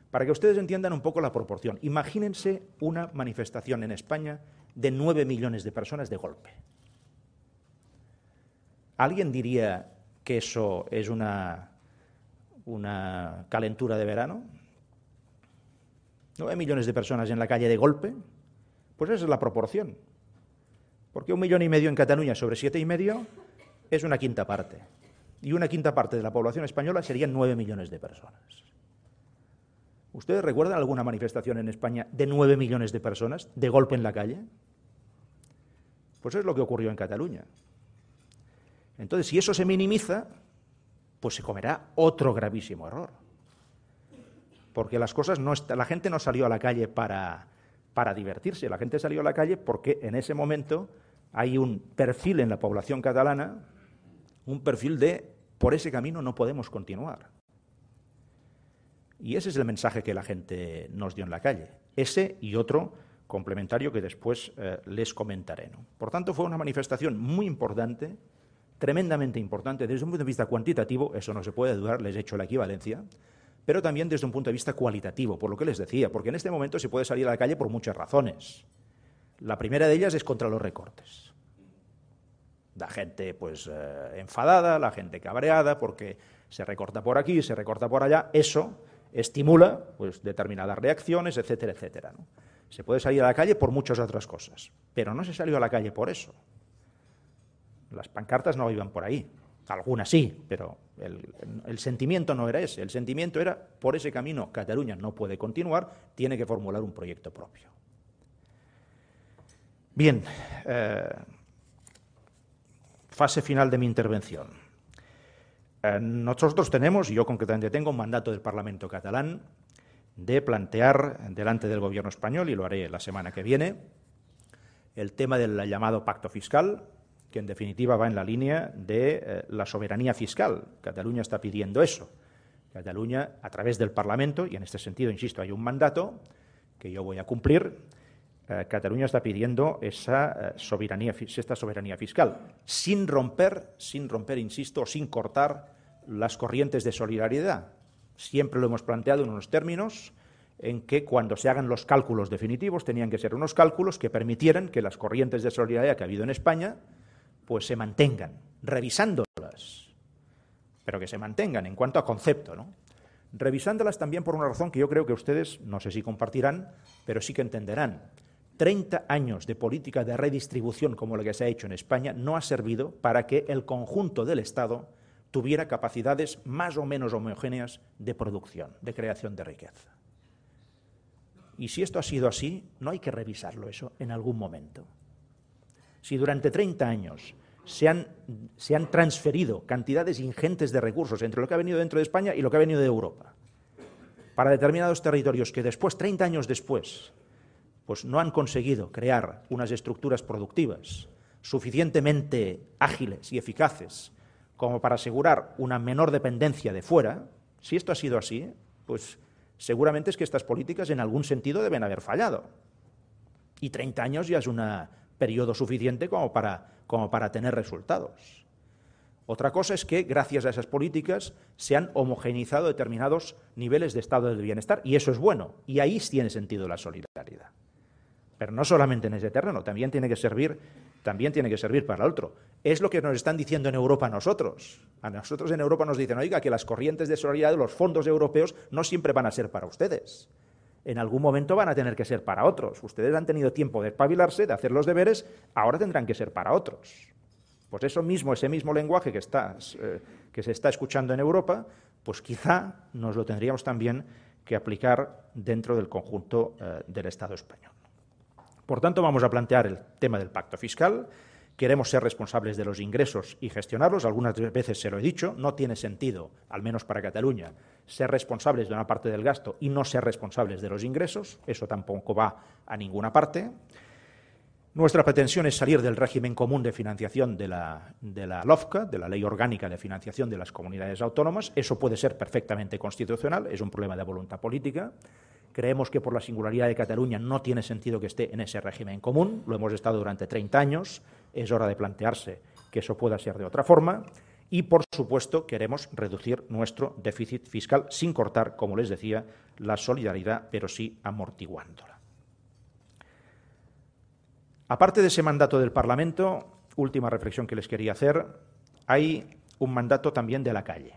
Para que ustedes entiendan un poco la proporción, imagínense una manifestación en España de 9 millones de personas de golpe. ¿Alguien diría que eso es una calentura de verano? 9 millones de personas en la calle de golpe, pues esa es la proporción. Porque 1,5 millones en Cataluña sobre 7,5 es una quinta parte. Y una quinta parte de la población española serían 9 millones de personas. ¿Ustedes recuerdan alguna manifestación en España de 9 millones de personas de golpe en la calle? Pues eso es lo que ocurrió en Cataluña. Entonces, si eso se minimiza, pues se comerá otro gravísimo error. Porque las cosas la gente no salió a la calle para divertirse, la gente salió a la calle porque en ese momento hay un perfil en la población catalana, un perfil de por ese camino no podemos continuar. Y ese es el mensaje que la gente nos dio en la calle. Ese y otro complementario que después les comentaré, ¿no? Por tanto, fue una manifestación muy importante, tremendamente importante desde un punto de vista cuantitativo, eso no se puede dudar, les he hecho la equivalencia, pero también desde un punto de vista cualitativo, por lo que les decía, porque en este momento se puede salir a la calle por muchas razones. La primera de ellas es contra los recortes. La gente pues enfadada, la gente cabreada, porque se recorta por aquí, se recorta por allá, eso estimula pues, determinadas reacciones, etcétera, etcétera, ¿no? Se puede salir a la calle por muchas otras cosas, pero no se salió a la calle por eso. Las pancartas no iban por ahí, algunas sí, pero el sentimiento no era ese, el sentimiento era por ese camino Cataluña no puede continuar, tiene que formular un proyecto propio. Bien, fase final de mi intervención. Nosotros tenemos, y yo concretamente tengo, un mandato del Parlamento catalán de plantear delante del Gobierno español, y lo haré la semana que viene, el tema del llamado pacto fiscal, que en definitiva va en la línea de la soberanía fiscal. Cataluña está pidiendo eso. Cataluña, a través del Parlamento, y en este sentido, insisto, hay un mandato que yo voy a cumplir, Cataluña está pidiendo esta soberanía fiscal, sin romper, insisto, sin cortar las corrientes de solidaridad. Siempre lo hemos planteado en unos términos en que cuando se hagan los cálculos definitivos tenían que ser unos cálculos que permitieran que las corrientes de solidaridad que ha habido en España pues se mantengan, revisándolas, pero que se mantengan en cuanto a concepto, ¿no? Revisándolas también por una razón que yo creo que ustedes, no sé si compartirán, pero sí que entenderán. 30 años de política de redistribución como la que se ha hecho en España no ha servido para que el conjunto del Estado tuviera capacidades más o menos homogéneas de producción, de creación de riqueza. Y si esto ha sido así, no hay que revisarlo eso en algún momento. Si durante 30 años se han transferido cantidades ingentes de recursos entre lo que ha venido dentro de España y lo que ha venido de Europa, para determinados territorios que después, 30 años después, pues no han conseguido crear unas estructuras productivas suficientemente ágiles y eficaces como para asegurar una menor dependencia de fuera, si esto ha sido así, pues seguramente es que estas políticas en algún sentido deben haber fallado. Y 30 años ya es un periodo suficiente como para tener resultados. Otra cosa es que, gracias a esas políticas, se han homogeneizado determinados niveles de estado del bienestar, y eso es bueno, y ahí tiene sentido la solidaridad. Pero no solamente en ese terreno, también tiene que servir para el otro. Es lo que nos están diciendo en Europa a nosotros. A nosotros en Europa nos dicen, oiga, que las corrientes de solidaridad de los fondos europeos no siempre van a ser para ustedes. En algún momento van a tener que ser para otros. Ustedes han tenido tiempo de espabilarse, de hacer los deberes, ahora tendrán que ser para otros. Pues ese mismo lenguaje que se está escuchando en Europa, pues quizá nos lo tendríamos también que aplicar dentro del conjunto del Estado español. Por tanto, vamos a plantear el tema del pacto fiscal. Queremos ser responsables de los ingresos y gestionarlos. Algunas veces se lo he dicho, no tiene sentido, al menos para Cataluña, ser responsables de una parte del gasto y no ser responsables de los ingresos. Eso tampoco va a ninguna parte. Nuestra pretensión es salir del régimen común de financiación de la LOFCA, de la Ley Orgánica de Financiación de las Comunidades Autónomas. Eso puede ser perfectamente constitucional, es un problema de voluntad política. Creemos que por la singularidad de Cataluña no tiene sentido que esté en ese régimen común. Lo hemos estado durante 30 años. Es hora de plantearse que eso pueda ser de otra forma. Y, por supuesto, queremos reducir nuestro déficit fiscal sin cortar, como les decía, la solidaridad, pero sí amortiguándola. Aparte de ese mandato del Parlamento, última reflexión que les quería hacer, hay un mandato también de la calle.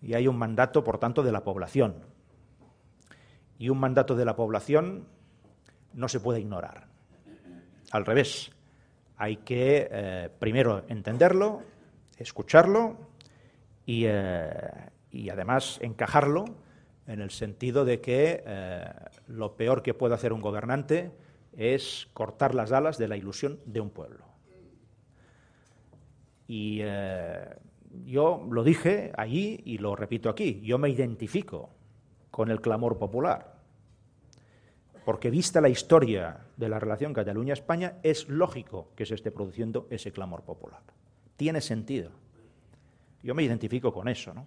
Y hay un mandato, por tanto, de la población. Y un mandato de la población no se puede ignorar. Al revés, hay que primero entenderlo, escucharlo y además encajarlo en el sentido de que lo peor que puede hacer un gobernante es cortar las alas de la ilusión de un pueblo. Y yo lo dije allí y lo repito aquí, yo me identifico con el clamor popular, porque vista la historia de la relación Cataluña-España, es lógico que se esté produciendo ese clamor popular. Tiene sentido. Yo me identifico con eso, ¿no?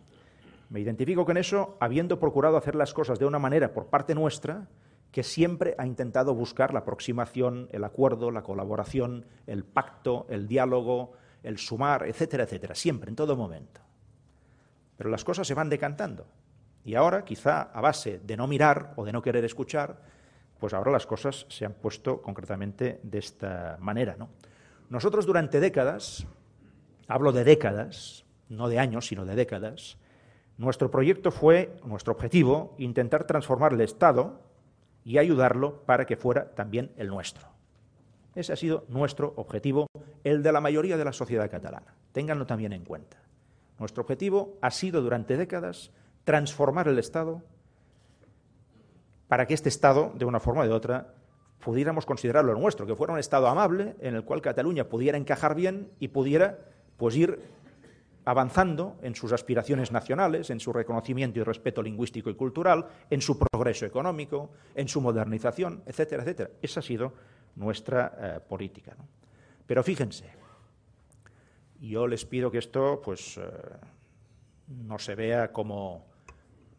Me identifico con eso habiendo procurado hacer las cosas de una manera por parte nuestra que siempre ha intentado buscar la aproximación, el acuerdo, la colaboración, el pacto, el diálogo, el sumar, etcétera, etcétera, siempre, en todo momento. Pero las cosas se van decantando. Y ahora, quizá a base de no mirar o de no querer escuchar, pues ahora las cosas se han puesto concretamente de esta manera, ¿no? Nosotros durante décadas, hablo de décadas, no de años, sino de décadas, nuestro objetivo, intentar transformar el Estado y ayudarlo para que fuera también el nuestro. Ese ha sido nuestro objetivo, el de la mayoría de la sociedad catalana. Ténganlo también en cuenta. Nuestro objetivo ha sido durante décadas transformar el Estado para que este Estado, de una forma o de otra, pudiéramos considerarlo nuestro, que fuera un Estado amable en el cual Cataluña pudiera encajar bien y pudiera pues ir avanzando en sus aspiraciones nacionales, en su reconocimiento y respeto lingüístico y cultural, en su progreso económico, en su modernización, etcétera, etcétera. Esa ha sido nuestra política, ¿no? Pero fíjense, yo les pido que esto pues no se vea como,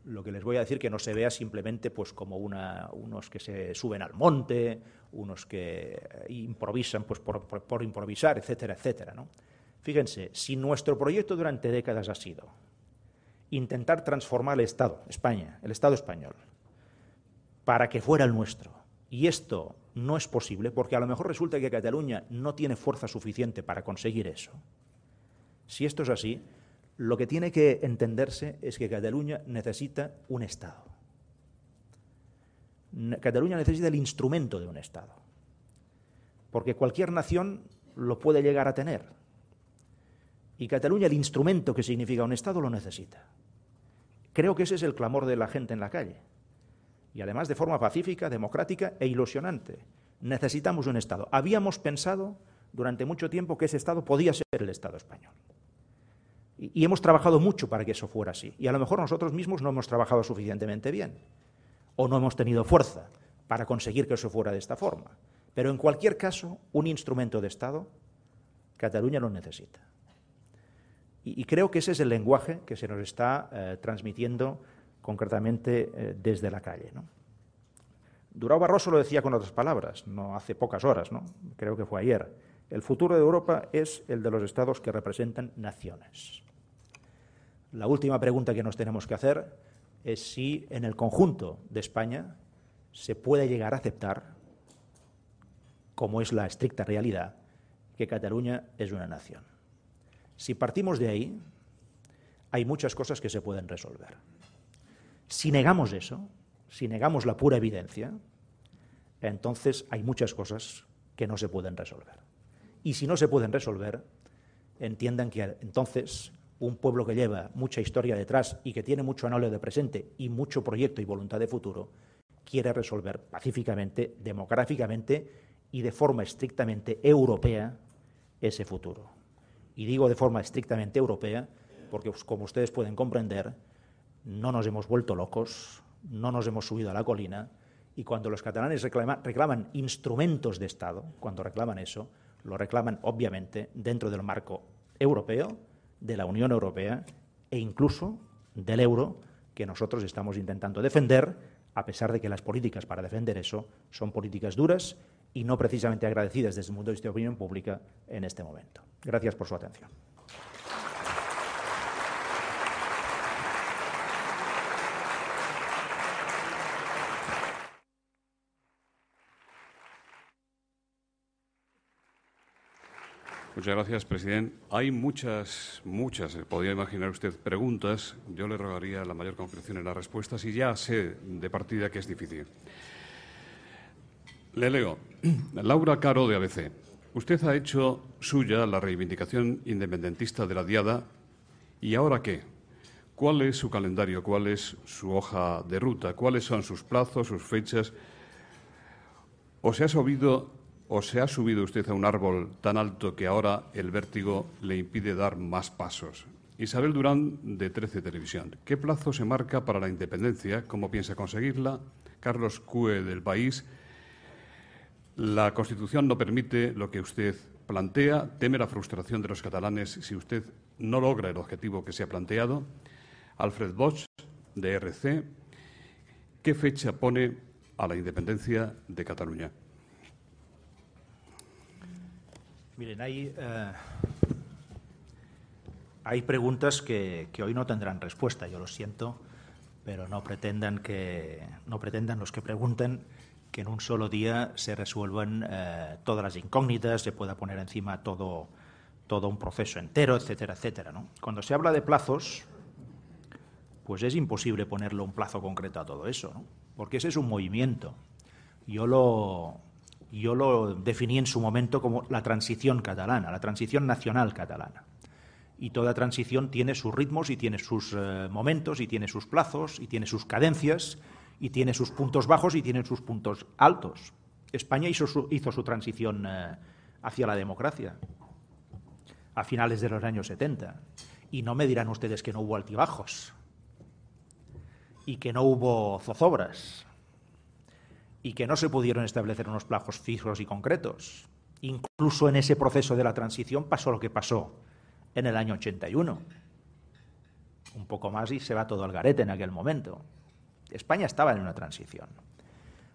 lo que les voy a decir, que no se vea simplemente pues como unos que se suben al monte, unos que improvisan pues por improvisar, etcétera, etcétera, ¿no? Fíjense, si nuestro proyecto durante décadas ha sido intentar transformar el Estado, España, el Estado español, para que fuera el nuestro, y esto no es posible porque a lo mejor resulta que Cataluña no tiene fuerza suficiente para conseguir eso. Si esto es así, lo que tiene que entenderse es que Cataluña necesita un Estado. Cataluña necesita el instrumento de un Estado, porque cualquier nación lo puede llegar a tener. Y Cataluña, el instrumento que significa un Estado, lo necesita. Creo que ese es el clamor de la gente en la calle. Y además de forma pacífica, democrática e ilusionante. Necesitamos un Estado. Habíamos pensado durante mucho tiempo que ese Estado podía ser el Estado español. Y hemos trabajado mucho para que eso fuera así. Y a lo mejor nosotros mismos no hemos trabajado suficientemente bien. O no hemos tenido fuerza para conseguir que eso fuera de esta forma. Pero en cualquier caso, un instrumento de Estado, Cataluña lo necesita. Y creo que ese es el lenguaje que se nos está transmitiendo concretamente desde la calle, ¿no? Durão Barroso lo decía con otras palabras, no hace pocas horas, ¿no? Creo que fue ayer. El futuro de Europa es el de los estados que representan naciones. La última pregunta que nos tenemos que hacer es si en el conjunto de España se puede llegar a aceptar, como es la estricta realidad, que Cataluña es una nación. Si partimos de ahí, hay muchas cosas que se pueden resolver. Si negamos eso, si negamos la pura evidencia, entonces hay muchas cosas que no se pueden resolver. Y si no se pueden resolver, entiendan que entonces un pueblo que lleva mucha historia detrás y que tiene mucho anhelo de presente y mucho proyecto y voluntad de futuro, quiere resolver pacíficamente, democráticamente y de forma estrictamente europea ese futuro. Y digo de forma estrictamente europea porque, como ustedes pueden comprender, no nos hemos vuelto locos, no nos hemos subido a la colina, y cuando los catalanes reclaman instrumentos de Estado, cuando reclaman eso, lo reclaman obviamente dentro del marco europeo, de la Unión Europea e incluso del euro que nosotros estamos intentando defender, a pesar de que las políticas para defender eso son políticas duras y no precisamente agradecidas desde el punto de vista de opinión pública en este momento. Gracias por su atención. Muchas gracias, presidente. Hay muchas, podría imaginar usted, preguntas. Yo le rogaría la mayor concreción en las respuestas y ya sé de partida que es difícil. Le leo. Laura Caro, de ABC. Usted ha hecho suya la reivindicación independentista de la Diada. ¿Y ahora qué? ¿Cuál es su calendario? ¿Cuál es su hoja de ruta? ¿Cuáles son sus plazos, sus fechas? ¿O se ha subido usted a un árbol tan alto que ahora el vértigo le impide dar más pasos? Isabel Durán, de 13 Televisión. ¿Qué plazo se marca para la independencia? ¿Cómo piensa conseguirla? Carlos Cue, del País. La Constitución no permite lo que usted plantea. ¿Teme la frustración de los catalanes si usted no logra el objetivo que se ha planteado? Alfred Bosch, de RC. ¿Qué fecha pone a la independencia de Cataluña? Miren, hay preguntas que hoy no tendrán respuesta, yo lo siento, pero no pretendan los que pregunten que en un solo día se resuelvan todas las incógnitas, se pueda poner encima todo un proceso entero, etcétera, etcétera, ¿no? Cuando se habla de plazos, pues es imposible ponerle un plazo concreto a todo eso, ¿no? Porque ese es un movimiento. Yo lo definí en su momento como la transición catalana, la transición nacional catalana. Y toda transición tiene sus ritmos y tiene sus momentos y tiene sus plazos y tiene sus cadencias y tiene sus puntos bajos y tiene sus puntos altos. España hizo su transición hacia la democracia a finales de los años 70. Y no me dirán ustedes que no hubo altibajos y que no hubo zozobras y que no se pudieron establecer unos plazos fijos y concretos. Incluso en ese proceso de la transición pasó lo que pasó en el año 81. Un poco más y se va todo al garete en aquel momento. España estaba en una transición.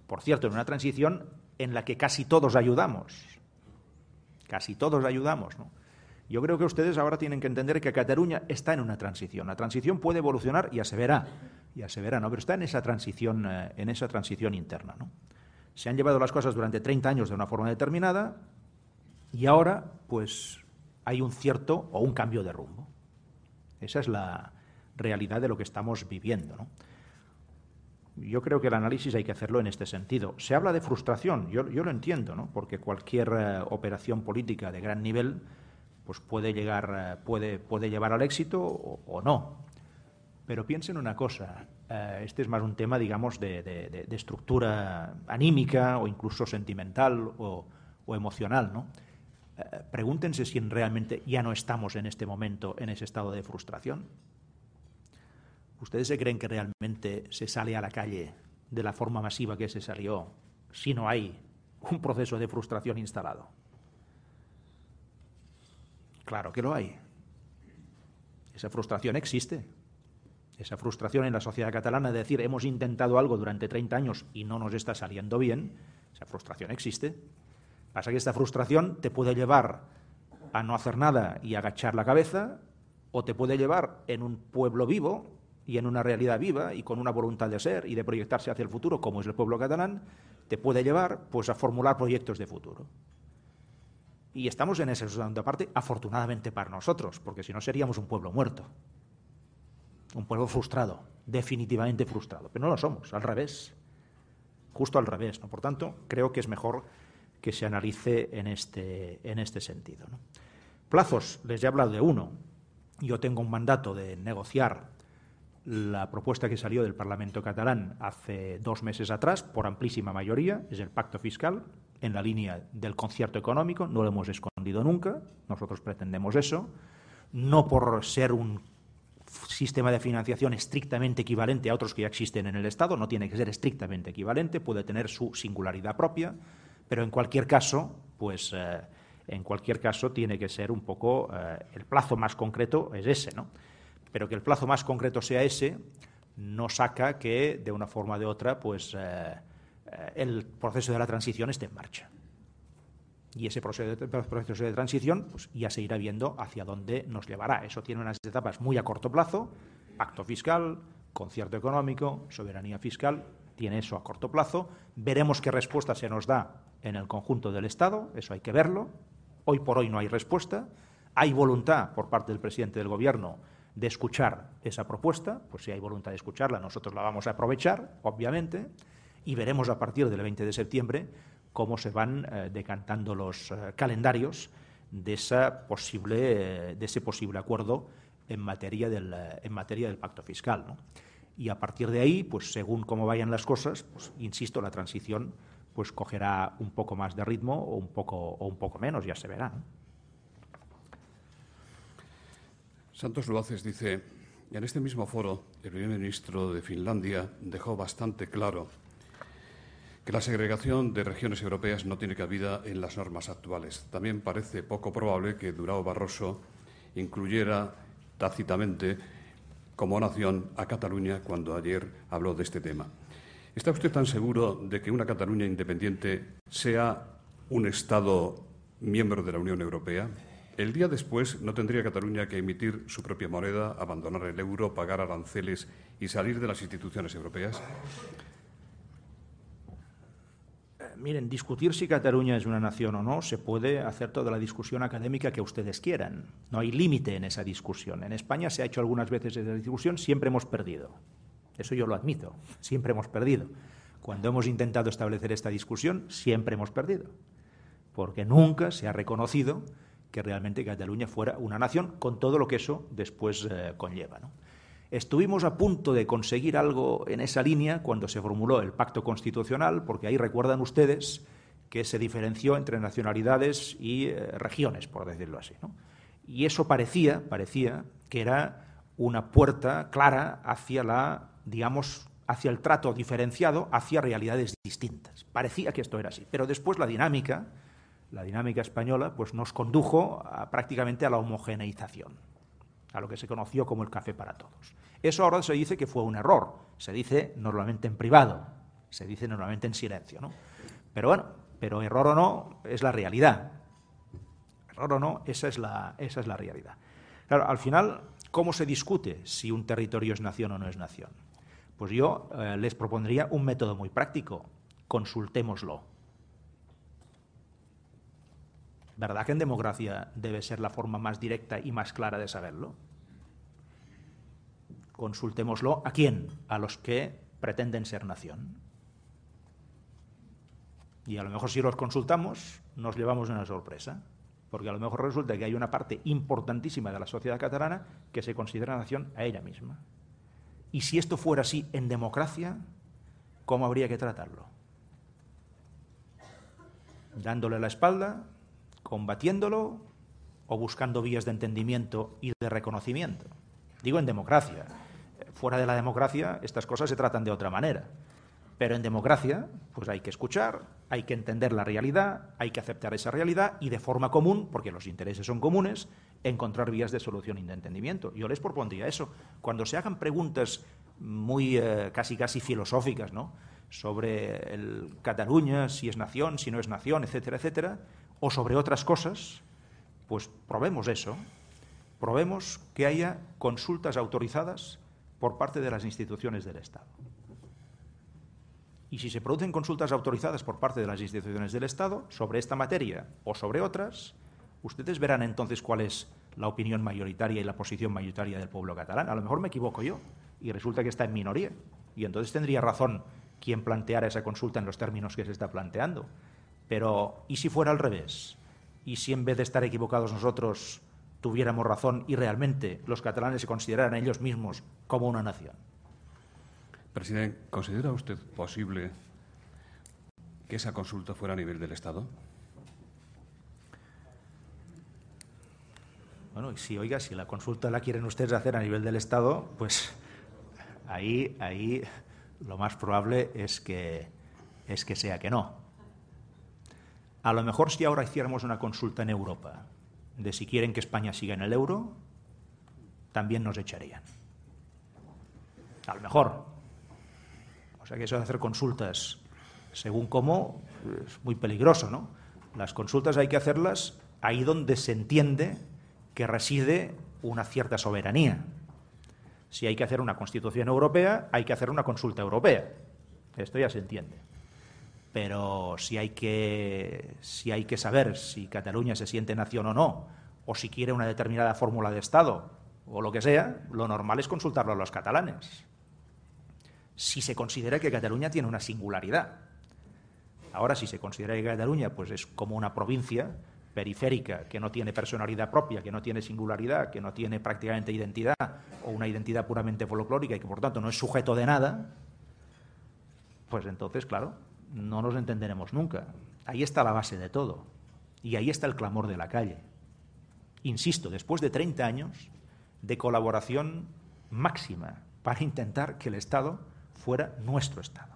Por cierto, en una transición en la que casi todos ayudamos. Casi todos ayudamos, ¿no? Yo creo que ustedes ahora tienen que entender que Cataluña está en una transición. La transición puede evolucionar, ya se verá, ¿no? Pero está en esa transición interna, ¿no? Se han llevado las cosas durante 30 años de una forma determinada y ahora, pues, hay un cierto o un cambio de rumbo. Esa es la realidad de lo que estamos viviendo, ¿no? Yo creo que el análisis hay que hacerlo en este sentido. Se habla de frustración, yo lo entiendo, ¿no? Porque cualquier operación política de gran nivel pues puede llevar al éxito o no. Pero piensen una cosa, este es más un tema, digamos, de estructura anímica o incluso sentimental o emocional, ¿no? Pregúntense si realmente ya no estamos en este momento en ese estado de frustración. ¿Ustedes se creen que realmente se sale a la calle de la forma masiva que se salió si no hay un proceso de frustración instalado? Claro que lo hay. Esa frustración existe. Esa frustración en la sociedad catalana de decir hemos intentado algo durante 30 años y no nos está saliendo bien, esa frustración existe. Pasa que esta frustración te puede llevar a no hacer nada y agachar la cabeza, o te puede llevar en un pueblo vivo y en una realidad viva y con una voluntad de ser y de proyectarse hacia el futuro, como es el pueblo catalán, te puede llevar pues a formular proyectos de futuro. Y estamos en esa segunda parte, afortunadamente para nosotros, porque si no seríamos un pueblo muerto, un pueblo frustrado, definitivamente frustrado. Pero no lo somos, al revés, justo al revés, ¿no? Por tanto, creo que es mejor que se analice en este sentido, ¿no? Plazos, les he hablado de uno. Yo tengo un mandato de negociar la propuesta que salió del Parlamento catalán hace 2 meses atrás, por amplísima mayoría, es el pacto fiscal, en la línea del concierto económico, no lo hemos escondido nunca, nosotros pretendemos eso, no por ser un sistema de financiación estrictamente equivalente a otros que ya existen en el Estado, no tiene que ser estrictamente equivalente, puede tener su singularidad propia, pero en cualquier caso, pues tiene que ser un poco, el plazo más concreto es ese, ¿no? Pero que el plazo más concreto sea ese, no saca que, de una forma o de otra, pues el proceso de la transición esté en marcha. Y ese proceso de transición pues, ya se irá viendo hacia dónde nos llevará. Eso tiene unas etapas muy a corto plazo, pacto fiscal, concierto económico, soberanía fiscal, tiene eso a corto plazo. Veremos qué respuesta se nos da en el conjunto del Estado, eso hay que verlo. Hoy por hoy no hay respuesta. Hay voluntad por parte del presidente del Gobierno de escuchar esa propuesta, pues si hay voluntad de escucharla, nosotros la vamos a aprovechar, obviamente, y veremos a partir del 20 de septiembre cómo se van decantando los calendarios de ese posible acuerdo en materia del pacto fiscal, ¿no? Y a partir de ahí, pues según cómo vayan las cosas, pues insisto, la transición pues cogerá un poco más de ritmo o un poco menos, ya se verá, ¿no? Santos Luaces dice, en este mismo foro, el primer ministro de Finlandia dejó bastante claro que la segregación de regiones europeas no tiene cabida en las normas actuales. También parece poco probable que Durão Barroso incluyera tácitamente como nación a Cataluña cuando ayer habló de este tema. ¿Está usted tan seguro de que una Cataluña independiente sea un Estado miembro de la Unión Europea? El día después, ¿no tendría Cataluña que emitir su propia moneda, abandonar el euro, pagar aranceles y salir de las instituciones europeas? Miren, discutir si Cataluña es una nación o no se puede hacer toda la discusión académica que ustedes quieran. No hay límite en esa discusión. En España se ha hecho algunas veces esa discusión, siempre hemos perdido. Eso yo lo admito, siempre hemos perdido. Cuando hemos intentado establecer esta discusión, siempre hemos perdido. Porque nunca se ha reconocido que realmente Cataluña fuera una nación, con todo lo que eso después conlleva, ¿no? Estuvimos a punto de conseguir algo en esa línea cuando se formuló el pacto constitucional, porque ahí recuerdan ustedes que se diferenció entre nacionalidades y regiones, por decirlo así, ¿no? Y eso parecía que era una puerta clara hacia digamos, hacia el trato diferenciado, hacia realidades distintas. Parecía que esto era así, pero después la dinámica española, pues nos condujo prácticamente a la homogeneización, a lo que se conoció como el café para todos. Eso ahora se dice que fue un error, se dice normalmente en privado, se dice normalmente en silencio, ¿no? Pero bueno, pero error o no, es la realidad. Error o no, esa es la realidad. Claro, al final, ¿cómo se discute si un territorio es nación o no es nación? Pues yo les propondría un método muy práctico. Consultémoslo. ¿Verdad que en democracia debe ser la forma más directa y más clara de saberlo? Consultémoslo. ¿A quién? A los que pretenden ser nación. Y a lo mejor si los consultamos nos llevamos una sorpresa, porque a lo mejor resulta que hay una parte importantísima de la sociedad catalana que se considera nación a ella misma. Y si esto fuera así en democracia, ¿cómo habría que tratarlo? ¿Dándole la espalda, combatiéndolo o buscando vías de entendimiento y de reconocimiento? Digo en democracia. Fuera de la democracia estas cosas se tratan de otra manera. Pero en democracia, pues hay que escuchar, hay que entender la realidad, hay que aceptar esa realidad y de forma común, porque los intereses son comunes, encontrar vías de solución y de entendimiento. Yo les propondría eso. Cuando se hagan preguntas muy casi filosóficas, ¿no?, sobre Cataluña, si es nación, si no es nación, etcétera, etcétera, o sobre otras cosas, pues probemos eso. Probemos que haya consultas autorizadas por parte de las instituciones del Estado. Y si se producen consultas autorizadas por parte de las instituciones del Estado sobre esta materia o sobre otras, ustedes verán entonces cuál es la opinión mayoritaria y la posición mayoritaria del pueblo catalán. A lo mejor me equivoco yo y resulta que está en minoría. Y entonces tendría razón quien planteara esa consulta en los términos que se está planteando. Pero, ¿y si fuera al revés? ¿Y si en vez de estar equivocados nosotros tuviéramos razón y realmente los catalanes se consideraran a ellos mismos como una nación? Presidente, ¿considera usted posible que esa consulta fuera a nivel del Estado? Bueno, y si la consulta la quieren ustedes hacer a nivel del Estado, pues ahí lo más probable es que sea que no. A lo mejor si ahora hiciéramos una consulta en Europa de si quieren que España siga en el euro, también nos echarían. A lo mejor. O sea que eso de hacer consultas según cómo es muy peligroso, ¿no? Las consultas hay que hacerlas ahí donde se entiende que reside una cierta soberanía. Si hay que hacer una constitución europea, hay que hacer una consulta europea. Esto ya se entiende. Pero si hay que saber si Cataluña se siente nación o no, o si quiere una determinada fórmula de Estado, o lo que sea, lo normal es consultarlo a los catalanes. Si se considera que Cataluña tiene una singularidad. Ahora, si se considera que Cataluña pues, es como una provincia periférica que no tiene personalidad propia, que no tiene singularidad, que no tiene prácticamente identidad, o una identidad puramente folclórica y que por tanto no es sujeto de nada, pues entonces, claro, no nos entenderemos nunca. Ahí está la base de todo. Y ahí está el clamor de la calle. Insisto, después de 30 años de colaboración máxima para intentar que el Estado fuera nuestro Estado,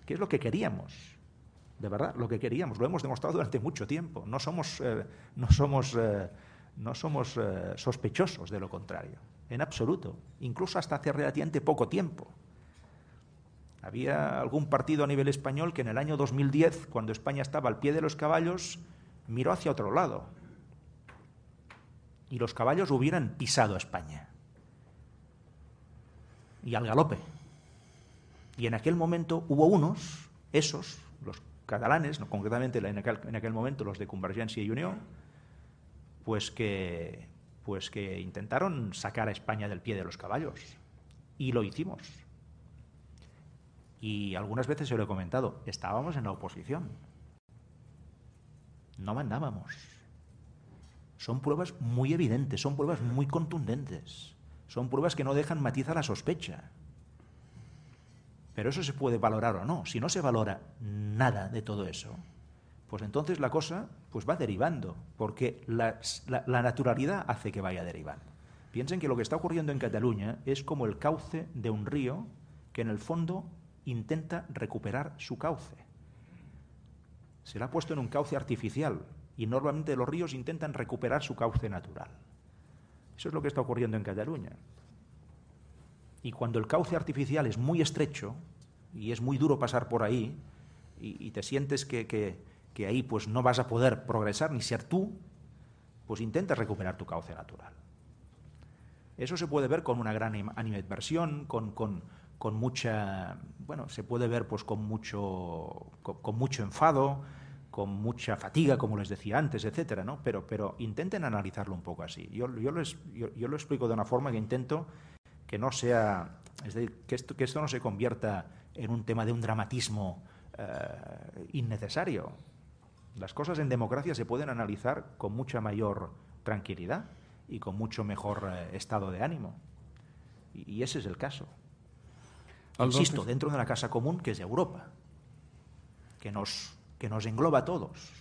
que es lo que queríamos, de verdad, lo que queríamos, lo hemos demostrado durante mucho tiempo, no somos sospechosos de lo contrario, en absoluto, incluso hasta hace relativamente poco tiempo. Había algún partido a nivel español que en el año 2010, cuando España estaba al pie de los caballos, miró hacia otro lado y los caballos hubieran pisado a España y al galope. Y en aquel momento hubo unos, los catalanes, no, concretamente en aquel momento los de Convergencia y Unió, pues que intentaron sacar a España del pie de los caballos. Y lo hicimos. Y algunas veces se lo he comentado, estábamos en la oposición. No mandábamos. Son pruebas muy evidentes, son pruebas muy contundentes, son pruebas que no dejan matiz a la sospecha. Pero eso se puede valorar o no. Si no se valora nada de todo eso, pues entonces la cosa pues va derivando, porque la naturalidad hace que vaya derivando. Piensen que lo que está ocurriendo en Cataluña es como el cauce de un río que en el fondo intenta recuperar su cauce. Se le ha puesto en un cauce artificial y normalmente los ríos intentan recuperar su cauce natural. Eso es lo que está ocurriendo en Cataluña. Y cuando el cauce artificial es muy estrecho y es muy duro pasar por ahí y te sientes que ahí pues no vas a poder progresar ni ser tú, pues intentas recuperar tu cauce natural. Eso se puede ver con una gran animadversión, con mucha, bueno, se puede ver pues con mucho enfado, con mucha fatiga, como les decía antes, etcétera, ¿no? Pero intenten analizarlo un poco así. Yo lo explico de una forma que intento que no sea, es decir, que esto no se convierta en un tema de un dramatismo innecesario. Las cosas en democracia se pueden analizar con mucha mayor tranquilidad y con mucho mejor estado de ánimo. Y ese es el caso. Insisto, dentro de una casa común que es Europa, que nos engloba a todos.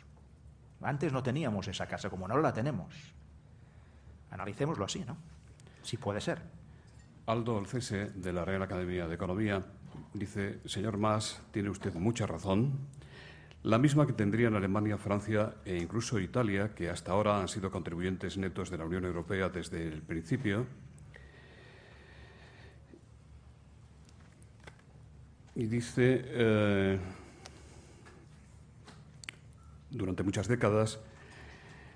Antes no teníamos esa casa común, ahora la tenemos. Analicémoslo así, ¿no? Si puede ser. Aldo Alcese, de la Real Academia de Economía, dice: señor Mas, tiene usted mucha razón, la misma que tendrían Alemania, Francia e incluso Italia, que hasta ahora han sido contribuyentes netos de la Unión Europea desde el principio. Y dice, durante muchas décadas,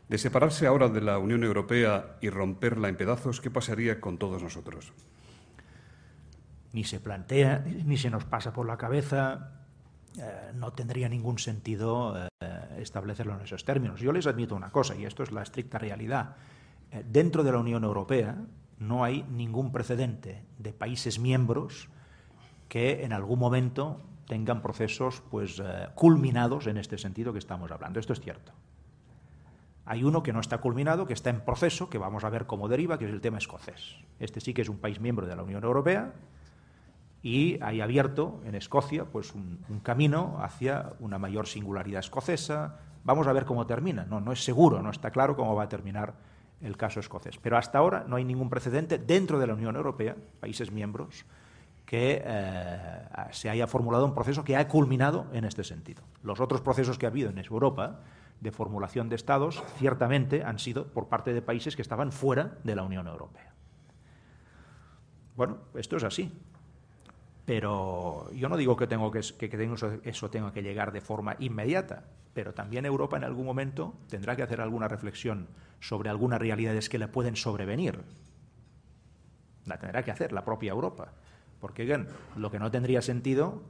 de separarse ahora de la Unión Europea y romperla en pedazos, ¿qué pasaría con todos nosotros? Ni se plantea, ni se nos pasa por la cabeza, no tendría ningún sentido establecerlo en esos términos. Yo les admito una cosa, y esto es la estricta realidad. Dentro de la Unión Europea no hay ningún precedente de países miembros que en algún momento tengan procesos pues, culminados en este sentido que estamos hablando. Esto es cierto. Hay uno que no está culminado, que está en proceso, que vamos a ver cómo deriva, que es el tema escocés. Este sí que es un país miembro de la Unión Europea y hay abierto en Escocia pues, un camino hacia una mayor singularidad escocesa. Vamos a ver cómo termina. No es seguro, no está claro cómo va a terminar el caso escocés. Pero hasta ahora no hay ningún precedente dentro de la Unión Europea, países miembros, que se haya formulado un proceso que ha culminado en este sentido. Los otros procesos que ha habido en Europa de formulación de estados ciertamente han sido por parte de países que estaban fuera de la Unión Europea. Bueno, esto es así. Pero yo no digo que eso tenga que llegar de forma inmediata, pero también Europa en algún momento tendrá que hacer alguna reflexión sobre algunas realidades que le pueden sobrevenir. La tendrá que hacer la propia Europa. Porque, bien, lo que no tendría sentido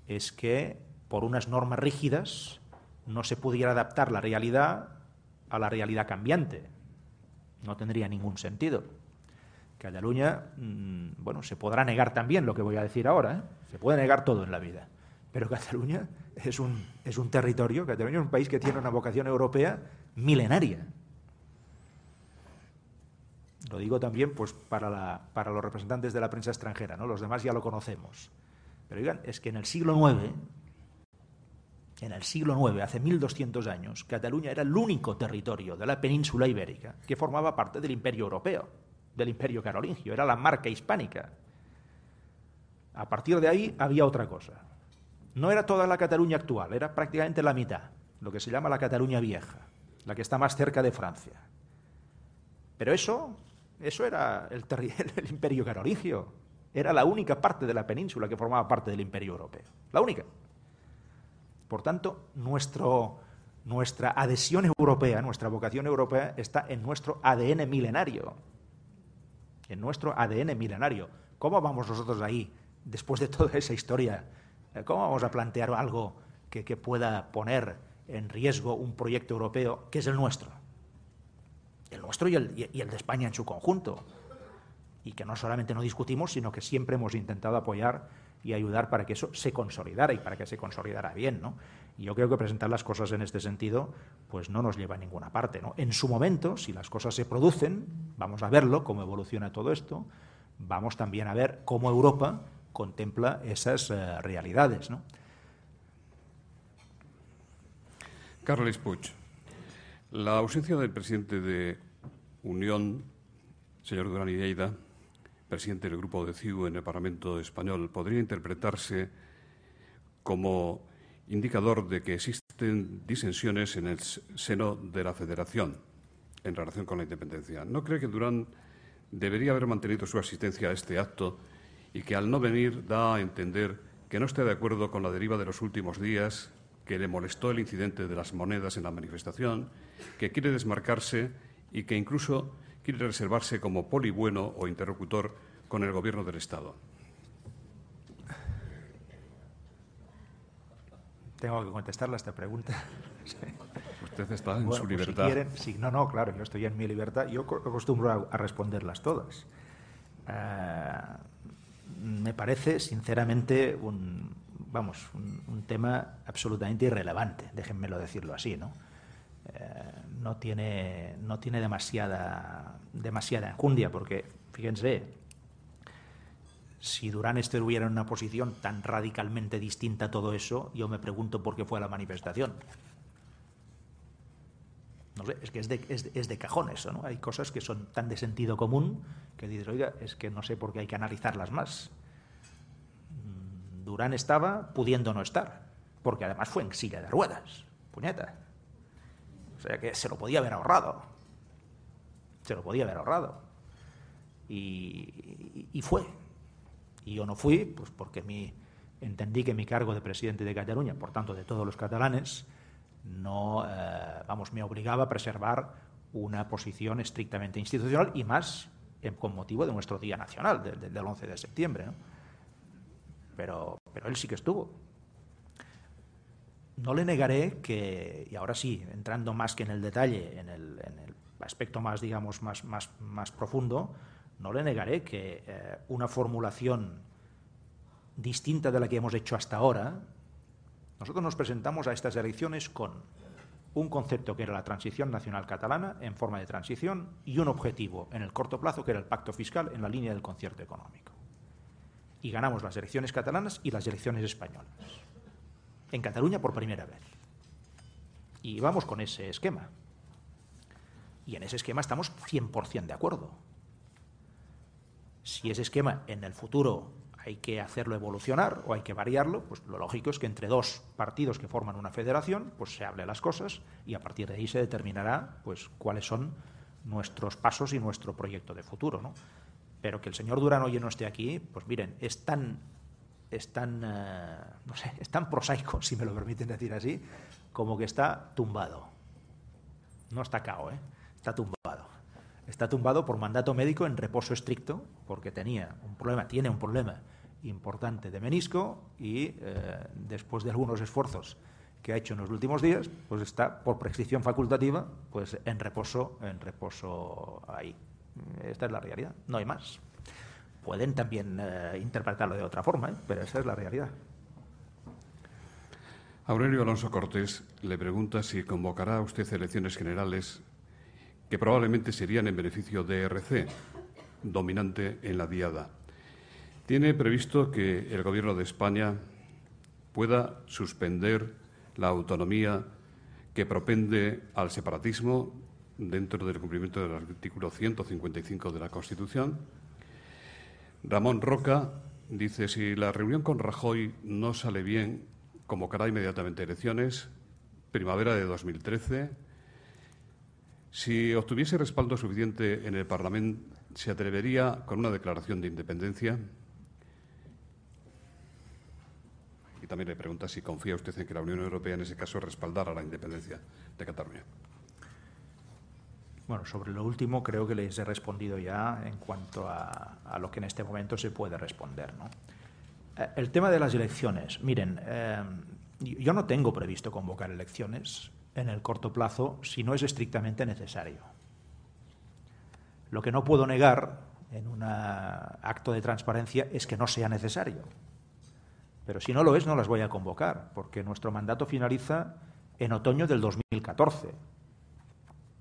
es que por unas normas rígidas no se pudiera adaptar la realidad a la realidad cambiante. No tendría ningún sentido. Cataluña, bueno, se podrá negar también lo que voy a decir ahora, ¿eh? Se puede negar todo en la vida. Pero Cataluña es un territorio, Cataluña es un país que tiene una vocación europea milenaria. Lo digo también pues, para los representantes de la prensa extranjera, ¿no? Los demás ya lo conocemos. Pero digan, es que en el siglo IX, hace 1200 años, Cataluña era el único territorio de la península ibérica que formaba parte del Imperio Europeo, del Imperio Carolingio, era la marca hispánica. A partir de ahí había otra cosa. No era toda la Cataluña actual, era prácticamente la mitad, lo que se llama la Cataluña vieja, la que está más cerca de Francia. Pero eso era el Imperio Carolingio. Era la única parte de la península que formaba parte del Imperio Europeo. La única. Por tanto, nuestra adhesión europea, nuestra vocación europea está en nuestro ADN milenario. En nuestro ADN milenario. ¿Cómo vamos nosotros ahí, después de toda esa historia, cómo vamos a plantear algo que pueda poner en riesgo un proyecto europeo que es el nuestro? El nuestro y el de España en su conjunto. Y que no solamente no discutimos, sino que siempre hemos intentado apoyar y ayudar para que eso se consolidara y para que se consolidara bien, ¿no? Y yo creo que presentar las cosas en este sentido pues no nos lleva a ninguna parte, ¿no? En su momento, si las cosas se producen, vamos a verlo, cómo evoluciona todo esto, vamos también a ver cómo Europa contempla esas realidades, ¿no? Carles Puig, la ausencia del presidente de Unión, señor Duran i Lleida, presidente del Grupo de CiU en el Parlamento español, podría interpretarse como indicador de que existen disensiones en el seno de la Federación en relación con la independencia. ¿No cree que Duran debería haber mantenido su asistencia a este acto y que al no venir da a entender que no está de acuerdo con la deriva de los últimos días, que le molestó el incidente de las monedas en la manifestación, que quiere desmarcarse y que incluso quiere reservarse como poli bueno o interlocutor con el Gobierno del Estado? Tengo que contestarle a esta pregunta. Usted está en bueno, su pues libertad. Si quieren, sí, no, claro, yo estoy en mi libertad. Yo acostumbro a responderlas todas. Me parece, sinceramente, un tema absolutamente irrelevante, déjenmelo decirlo así, ¿no? No tiene demasiada enjundia, porque, fíjense, si Duran estuviera en una posición tan radicalmente distinta a todo eso, yo me pregunto por qué fue a la manifestación. No sé, es que es de cajón eso, ¿no? Hay cosas que son tan de sentido común que dices, oiga, es que no sé por qué hay que analizarlas más. Duran estaba pudiendo no estar, porque además fue en silla de ruedas, puñeta. O sea que se lo podía haber ahorrado. Y fue. Y yo no fui, pues porque entendí que mi cargo de presidente de Cataluña, por tanto de todos los catalanes, me obligaba a preservar una posición estrictamente institucional y más con motivo de nuestro Día Nacional, del 11 de septiembre, ¿no? Pero él sí que estuvo. No le negaré que, y ahora sí, entrando más que en el detalle, en el aspecto más, digamos, más profundo, no le negaré que una formulación distinta de la que hemos hecho hasta ahora, nosotros nos presentamos a estas elecciones con un concepto que era la transición nacional catalana en forma de transición y un objetivo en el corto plazo que era el pacto fiscal en la línea del concierto económico. Y ganamos las elecciones catalanas y las elecciones españolas. En Cataluña por primera vez. Y vamos con ese esquema. Y en ese esquema estamos 100% de acuerdo. Si ese esquema en el futuro hay que hacerlo evolucionar o hay que variarlo, pues lo lógico es que entre dos partidos que forman una federación, pues se hable las cosas y a partir de ahí se determinará pues cuáles son nuestros pasos y nuestro proyecto de futuro, ¿no? Pero que el señor Duran hoy no esté aquí, pues miren, es tan prosaico, si me lo permiten decir así, como que está tumbado. No está cao, está tumbado. Está tumbado por mandato médico en reposo estricto, porque tiene un problema importante de menisco y después de algunos esfuerzos que ha hecho en los últimos días, pues está por prescripción facultativa, pues en reposo ahí. Esta es la realidad, no hay más. Pueden también interpretarlo de otra forma, pero esa es la realidad. Aurelio Alonso Cortés le pregunta si convocará usted elecciones generales que probablemente serían en beneficio de ERC, dominante en la diada. ¿Tiene previsto que el Gobierno de España pueda suspender la autonomía que propende al separatismo dentro del cumplimiento del artículo 155 de la Constitución? Ramón Roca dice, si la reunión con Rajoy no sale bien, convocará inmediatamente elecciones, primavera de 2013. Si obtuviese respaldo suficiente en el Parlamento, ¿se atrevería con una declaración de independencia? Y también le pregunta si confía usted en que la Unión Europea en ese caso respaldara la independencia de Cataluña. Bueno, sobre lo último creo que les he respondido ya en cuanto a lo que en este momento se puede responder, ¿no? El tema de las elecciones. Miren, yo no tengo previsto convocar elecciones en el corto plazo si no es estrictamente necesario. Lo que no puedo negar en un acto de transparencia es que no sea necesario. Pero si no lo es, no las voy a convocar, porque nuestro mandato finaliza en otoño del 2014.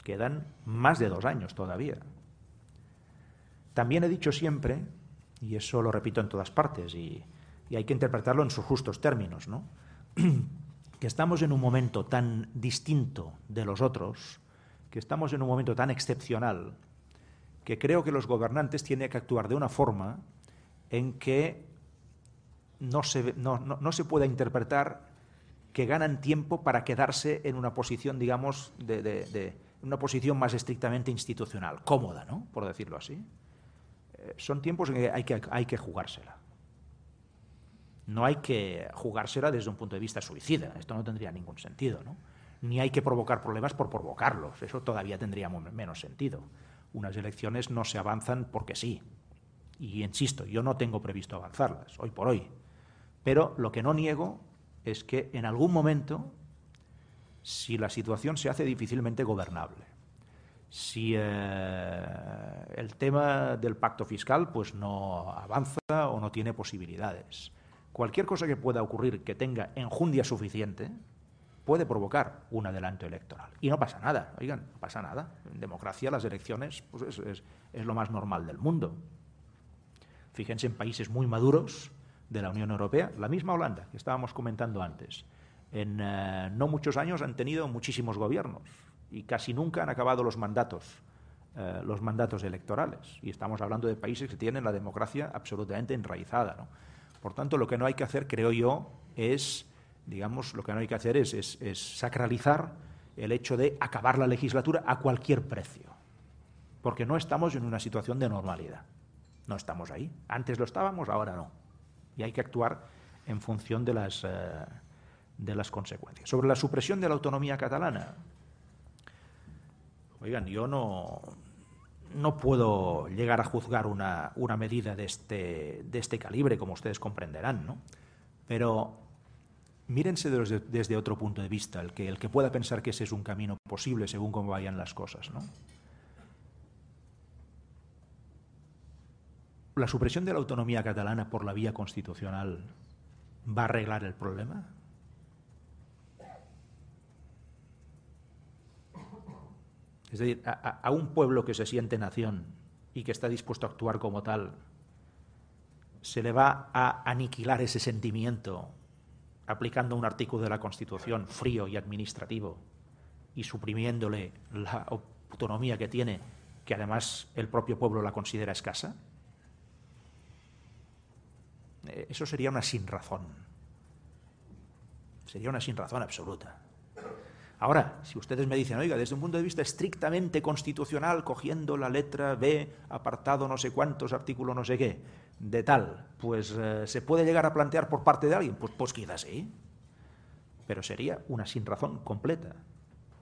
Quedan más de 2 años todavía. También he dicho siempre, y eso lo repito en todas partes, y hay que interpretarlo en sus justos términos, ¿no?, que estamos en un momento tan distinto de los otros, que estamos en un momento tan excepcional, que creo que los gobernantes tienen que actuar de una forma en que no se pueda interpretar que ganan tiempo para quedarse en una posición, digamos, una posición más estrictamente institucional, cómoda, ¿no?, por decirlo así. Son tiempos en que hay que jugársela. No hay que jugársela desde un punto de vista suicida, esto no tendría ningún sentido, ¿no? Ni hay que provocar problemas por provocarlos, eso todavía tendría menos sentido. Unas elecciones no se avanzan porque sí. Y insisto, yo no tengo previsto avanzarlas, hoy por hoy. Pero lo que no niego es que en algún momento, si la situación se hace difícilmente gobernable, si el tema del pacto fiscal pues no avanza o no tiene posibilidades, cualquier cosa que pueda ocurrir que tenga enjundia suficiente puede provocar un adelanto electoral. Y no pasa nada, oigan, no pasa nada. En democracia las elecciones pues es lo más normal del mundo. Fíjense en países muy maduros de la Unión Europea, la misma Holanda, que estábamos comentando antes. En no muchos años han tenido muchísimos gobiernos y casi nunca han acabado los mandatos electorales. Y estamos hablando de países que tienen la democracia absolutamente enraizada, ¿no? Por tanto, lo que no hay que hacer, creo yo, es sacralizar el hecho de acabar la legislatura a cualquier precio. Porque no estamos en una situación de normalidad. No estamos ahí. Antes lo estábamos, ahora no. Y hay que actuar en función de las consecuencias. Sobre la supresión de la autonomía catalana, oigan, yo no puedo llegar a juzgar una medida de este calibre, como ustedes comprenderán, ¿no? Pero mírense desde otro punto de vista, el que pueda pensar que ese es un camino posible según cómo vayan las cosas, ¿no? ¿La supresión de la autonomía catalana por la vía constitucional va a arreglar el problema? Es decir, a un pueblo que se siente nación y que está dispuesto a actuar como tal, ¿se le va a aniquilar ese sentimiento aplicando un artículo de la Constitución frío y administrativo y suprimiéndole la autonomía que tiene, que además el propio pueblo la considera escasa? Eso sería una sinrazón. Sería una sinrazón absoluta. Ahora, si ustedes me dicen, oiga, desde un punto de vista estrictamente constitucional, cogiendo la letra B, apartado no sé cuántos, artículo no sé qué, de tal, pues ¿se puede llegar a plantear por parte de alguien? Pues quizás sí. Pero sería una sinrazón completa.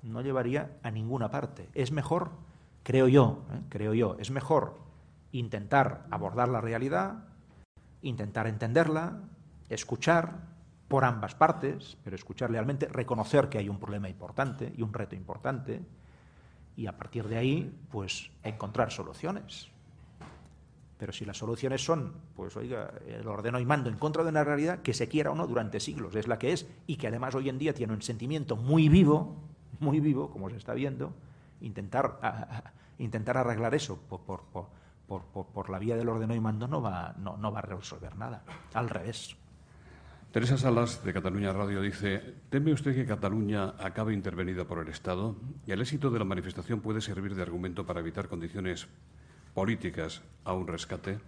No llevaría a ninguna parte. Es mejor, creo yo, es mejor intentar abordar la realidad, intentar entenderla, escuchar por ambas partes, pero escuchar realmente, reconocer que hay un problema importante y un reto importante, y a partir de ahí, pues, encontrar soluciones. Pero si las soluciones son, pues, oiga, el ordeno y mando en contra de una realidad que se quiera o no durante siglos, es la que es, y que además hoy en día tiene un sentimiento muy vivo, como se está viendo, intentar arreglar eso por la vía del ordeno y mando no va a resolver nada, al revés. Teresa Salas, de Cataluña Radio, dice: ¿teme usted que Cataluña acabe intervenida por el Estado? ¿Y el éxito de la manifestación puede servir de argumento para evitar condiciones políticas a un rescate?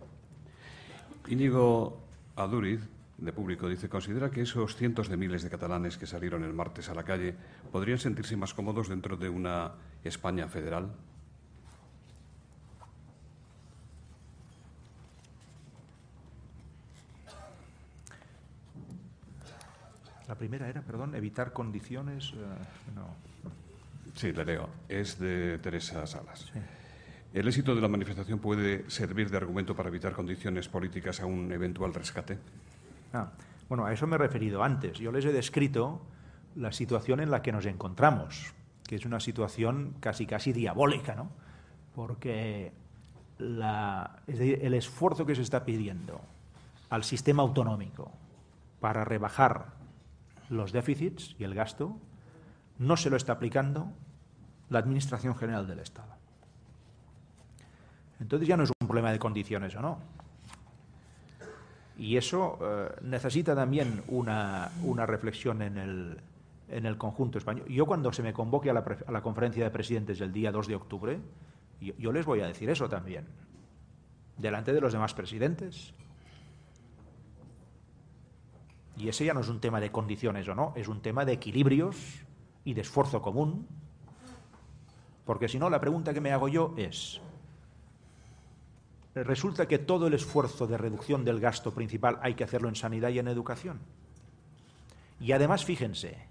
Íñigo Aduriz, de Público, dice: ¿considera que esos cientos de miles de catalanes que salieron el martes a la calle podrían sentirse más cómodos dentro de una España federal? La primera era, perdón, evitar condiciones... no. Sí, le leo. Es de Teresa Salas. Sí. ¿El éxito de la manifestación puede servir de argumento para evitar condiciones políticas a un eventual rescate? Bueno, a eso me he referido antes. Yo les he descrito la situación en la que nos encontramos, que es una situación casi diabólica, ¿no? Porque es decir, el esfuerzo que se está pidiendo al sistema autonómico para rebajar los déficits y el gasto no se lo está aplicando la Administración General del Estado. Entonces ya no es un problema de condiciones o no. Y eso necesita también una reflexión en en el conjunto español. Yo cuando se me convoque a la conferencia de presidentes el día 2 de octubre, yo les voy a decir eso también, delante de los demás presidentes. Y ese ya no es un tema de condiciones o no, es un tema de equilibrios y de esfuerzo común. Porque si no, la pregunta que me hago yo es, resulta que todo el esfuerzo de reducción del gasto principal hay que hacerlo en sanidad y en educación. Y además, fíjense,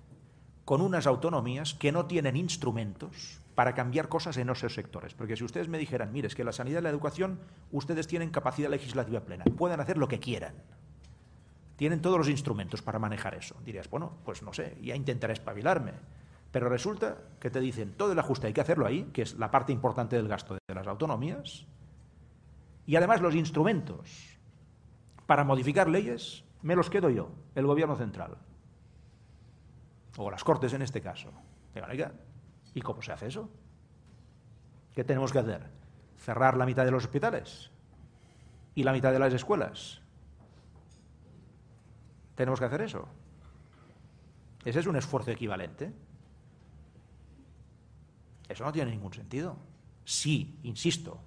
con unas autonomías que no tienen instrumentos para cambiar cosas en esos sectores. Porque si ustedes me dijeran, mire, es que la sanidad y la educación, ustedes tienen capacidad legislativa plena, pueden hacer lo que quieran. Tienen todos los instrumentos para manejar eso. Dirías, bueno, pues no sé, ya intentaré espabilarme. Pero resulta que te dicen, todo el ajuste hay que hacerlo ahí, que es la parte importante del gasto de las autonomías, y además los instrumentos para modificar leyes me los quedo yo, el gobierno central. O las Cortes en este caso. ¿Y cómo se hace eso? ¿Qué tenemos que hacer? ¿Cerrar la mitad de los hospitales? ¿Y la mitad de las escuelas? ¿Tenemos que hacer eso? ¿Ese es un esfuerzo equivalente? Eso no tiene ningún sentido. Sí, insisto,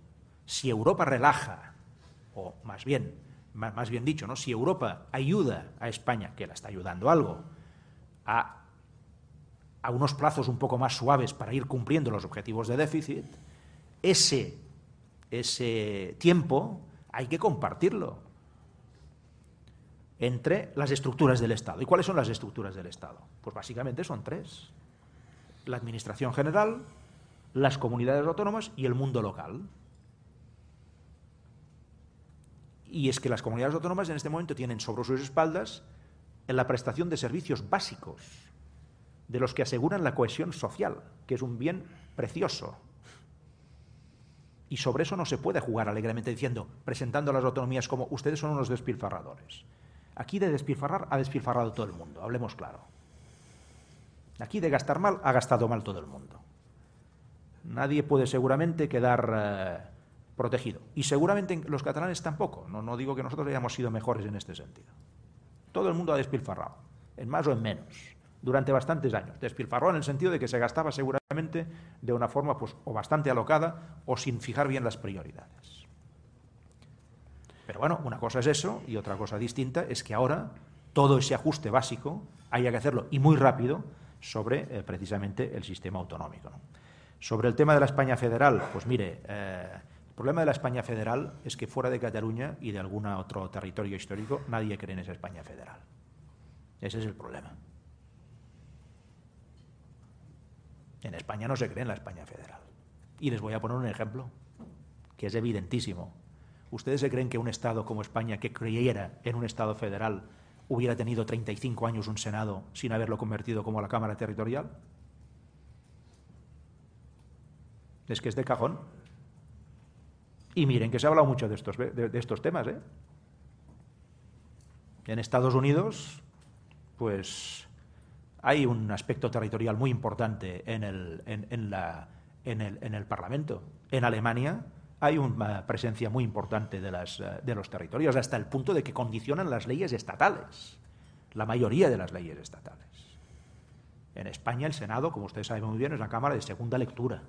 si Europa relaja, o más bien dicho, ¿no? Si Europa ayuda a España, que la está ayudando algo, a unos plazos un poco más suaves para ir cumpliendo los objetivos de déficit, ese tiempo hay que compartirlo entre las estructuras del Estado. ¿Y cuáles son las estructuras del Estado? Pues básicamente son tres. La Administración General, las comunidades autónomas y el mundo local. Y es que las comunidades autónomas en este momento tienen sobre sus espaldas la prestación de servicios básicos, de los que aseguran la cohesión social, que es un bien precioso. Y sobre eso no se puede jugar alegremente diciendo, presentando a las autonomías como ustedes son unos despilfarradores. Aquí de despilfarrar ha despilfarrado todo el mundo, hablemos claro. Aquí de gastar mal ha gastado mal todo el mundo. Nadie puede seguramente quedar protegido. Y seguramente los catalanes tampoco. No digo que nosotros hayamos sido mejores en este sentido. Todo el mundo ha despilfarrado, en más o en menos, durante bastantes años. Despilfarró en el sentido de que se gastaba seguramente de una forma pues, o bastante alocada o sin fijar bien las prioridades. Pero bueno, una cosa es eso y otra cosa distinta es que ahora todo ese ajuste básico haya que hacerlo y muy rápido sobre precisamente el sistema autonómico, ¿no? Sobre el tema de la España federal, pues mire, el problema de la España federal es que fuera de Cataluña y de algún otro territorio histórico nadie cree en esa España federal. Ese es el problema. En España no se cree en la España federal. Y les voy a poner un ejemplo que es evidentísimo. ¿Ustedes se creen que un Estado como España que creyera en un Estado federal hubiera tenido 35 años un Senado sin haberlo convertido como la Cámara Territorial? Es que es de cajón. Y miren que se ha hablado mucho de estos temas, ¿eh? En Estados Unidos, pues hay un aspecto territorial muy importante en el Parlamento. En Alemania hay una presencia muy importante de los territorios, hasta el punto de que condicionan las leyes estatales, la mayoría de las leyes estatales. En España el Senado, como ustedes saben muy bien, es la Cámara de segunda lectura.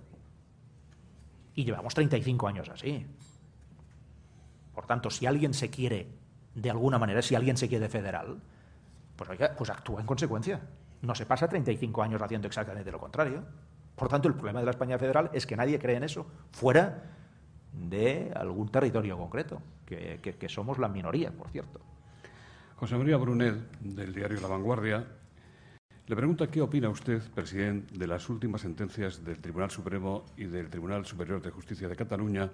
Y llevamos 35 años así. Por tanto, si alguien se quiere, de alguna manera, si alguien se quiere federal, pues oiga, pues actúa en consecuencia. No se pasa 35 años haciendo exactamente lo contrario. Por tanto, el problema de la España federal es que nadie cree en eso, fuera de algún territorio concreto, que somos la minoría, por cierto. José María Brunet, del diario La Vanguardia, le pregunta qué opina usted, presidente, de las últimas sentencias del Tribunal Supremo y del Tribunal Superior de Justicia de Cataluña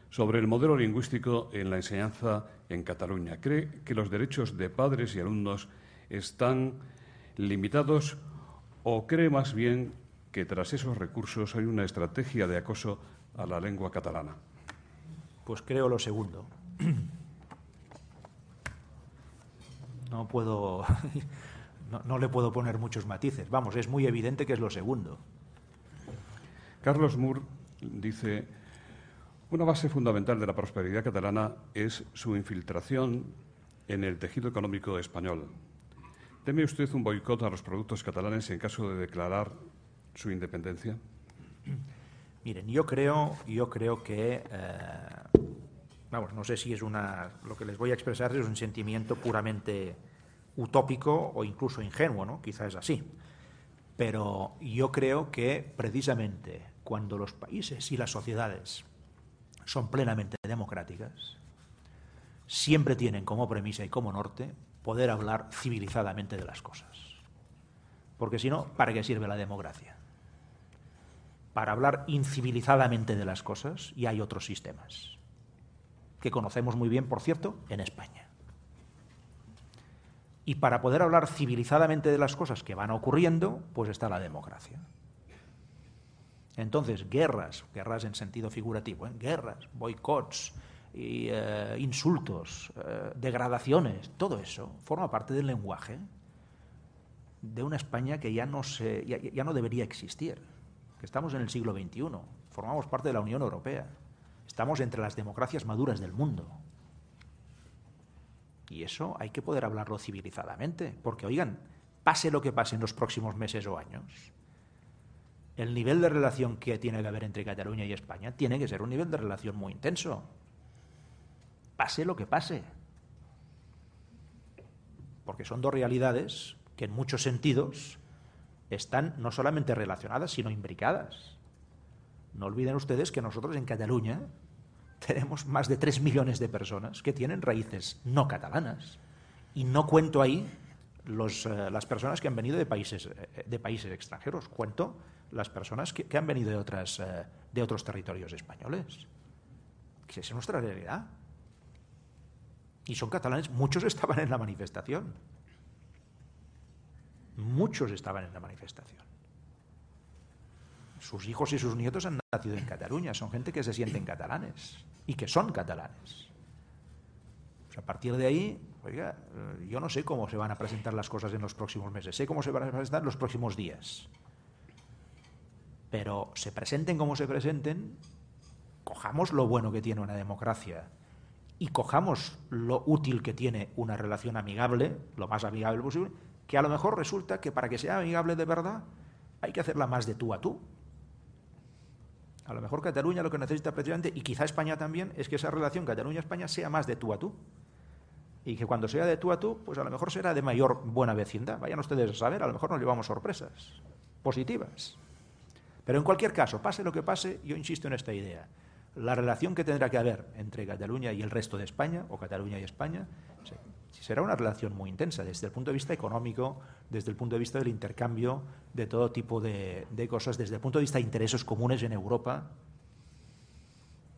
sobre el modelo lingüístico en la enseñanza en Cataluña. ¿Cree que los derechos de padres y alumnos están limitados o cree más bien que tras esos recursos hay una estrategia de acoso a la lengua catalana? Pues creo lo segundo. No le puedo poner muchos matices. Vamos, es muy evidente que es lo segundo. Carlos Moore dice: una base fundamental de la prosperidad catalana es su infiltración en el tejido económico español. ¿Teme usted un boicot a los productos catalanes en caso de declarar su independencia? Miren, yo creo que, vamos, no sé si es lo que les voy a expresar es un sentimiento puramente utópico o incluso ingenuo, ¿no? Quizás es así. Pero yo creo que precisamente cuando los países y las sociedades son plenamente democráticas, siempre tienen como premisa y como norte poder hablar civilizadamente de las cosas. Porque si no, ¿para qué sirve la democracia? Para hablar incivilizadamente de las cosas, y hay otros sistemas, que conocemos muy bien, por cierto, en España. Y para poder hablar civilizadamente de las cosas que van ocurriendo, pues está la democracia. Entonces, guerras en sentido figurativo, guerras, boicots, insultos, degradaciones, todo eso forma parte del lenguaje de una España que ya no debería existir. Que estamos en el siglo XXI, formamos parte de la Unión Europea, estamos entre las democracias maduras del mundo. Y eso hay que poder hablarlo civilizadamente, porque, oigan, pase lo que pase en los próximos meses o años, el nivel de relación que tiene que haber entre Cataluña y España tiene que ser un nivel de relación muy intenso. Pase lo que pase. Porque son dos realidades que en muchos sentidos están no solamente relacionadas, sino imbricadas. No olviden ustedes que nosotros en Cataluña tenemos más de 3 millones de personas que tienen raíces no catalanas. Y no cuento ahí las personas que han venido de países extranjeros. Cuento las personas que han venido de otros territorios españoles. Esa es nuestra realidad. Y son catalanes. Muchos estaban en la manifestación. Muchos estaban en la manifestación. Sus hijos y sus nietos han nacido en Cataluña. Son gente que se sienten catalanes y que son catalanes. Pues a partir de ahí, oiga, yo no sé cómo se van a presentar las cosas en los próximos meses. Sé cómo se van a presentar en los próximos días. Pero se presenten como se presenten, cojamos lo bueno que tiene una democracia y cojamos lo útil que tiene una relación amigable, lo más amigable posible, que a lo mejor resulta que para que sea amigable de verdad hay que hacerla más de tú a tú. A lo mejor Cataluña lo que necesita precisamente, y quizá España también, es que esa relación Cataluña-España sea más de tú a tú. Y que cuando sea de tú a tú, pues a lo mejor será de mayor buena vecindad. Vayan ustedes a saber, a lo mejor nos llevamos sorpresas positivas. Pero en cualquier caso, pase lo que pase, yo insisto en esta idea. La relación que tendrá que haber entre Cataluña y el resto de España, o Cataluña y España, será una relación muy intensa desde el punto de vista económico, desde el punto de vista del intercambio de todo tipo de cosas, desde el punto de vista de intereses comunes en Europa,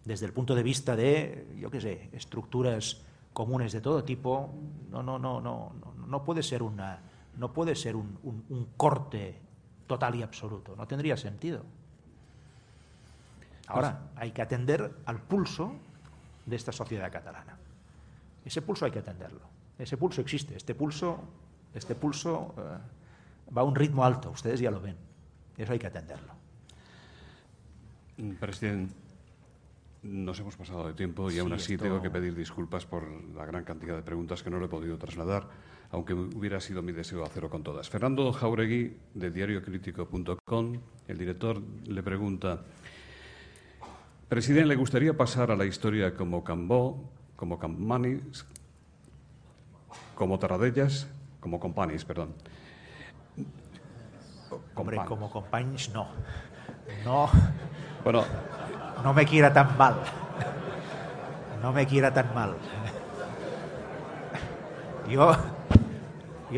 desde el punto de vista de, yo qué sé, estructuras comunes de todo tipo. No puede ser un corte total y absoluto, no tendría sentido. Ahora, hay que atender al pulso de esta sociedad catalana. Ese pulso hay que atenderlo. Ese pulso existe. Este pulso va a un ritmo alto, ustedes ya lo ven. Eso hay que atenderlo. Presidente, nos hemos pasado de tiempo y aún así tengo que pedir disculpas por la gran cantidad de preguntas que no le he podido trasladar, aunque hubiera sido mi deseo hacerlo con todas. Fernando Jáuregui, de diariocritico.com, el director, le pregunta: Presidente, ¿le gustaría pasar a la historia como Cambó, como Campanis, como Tarradellas, como Companis, perdón? Hombre, como Companis no. No. Bueno, no me quiera tan mal. No me quiera tan mal. Yo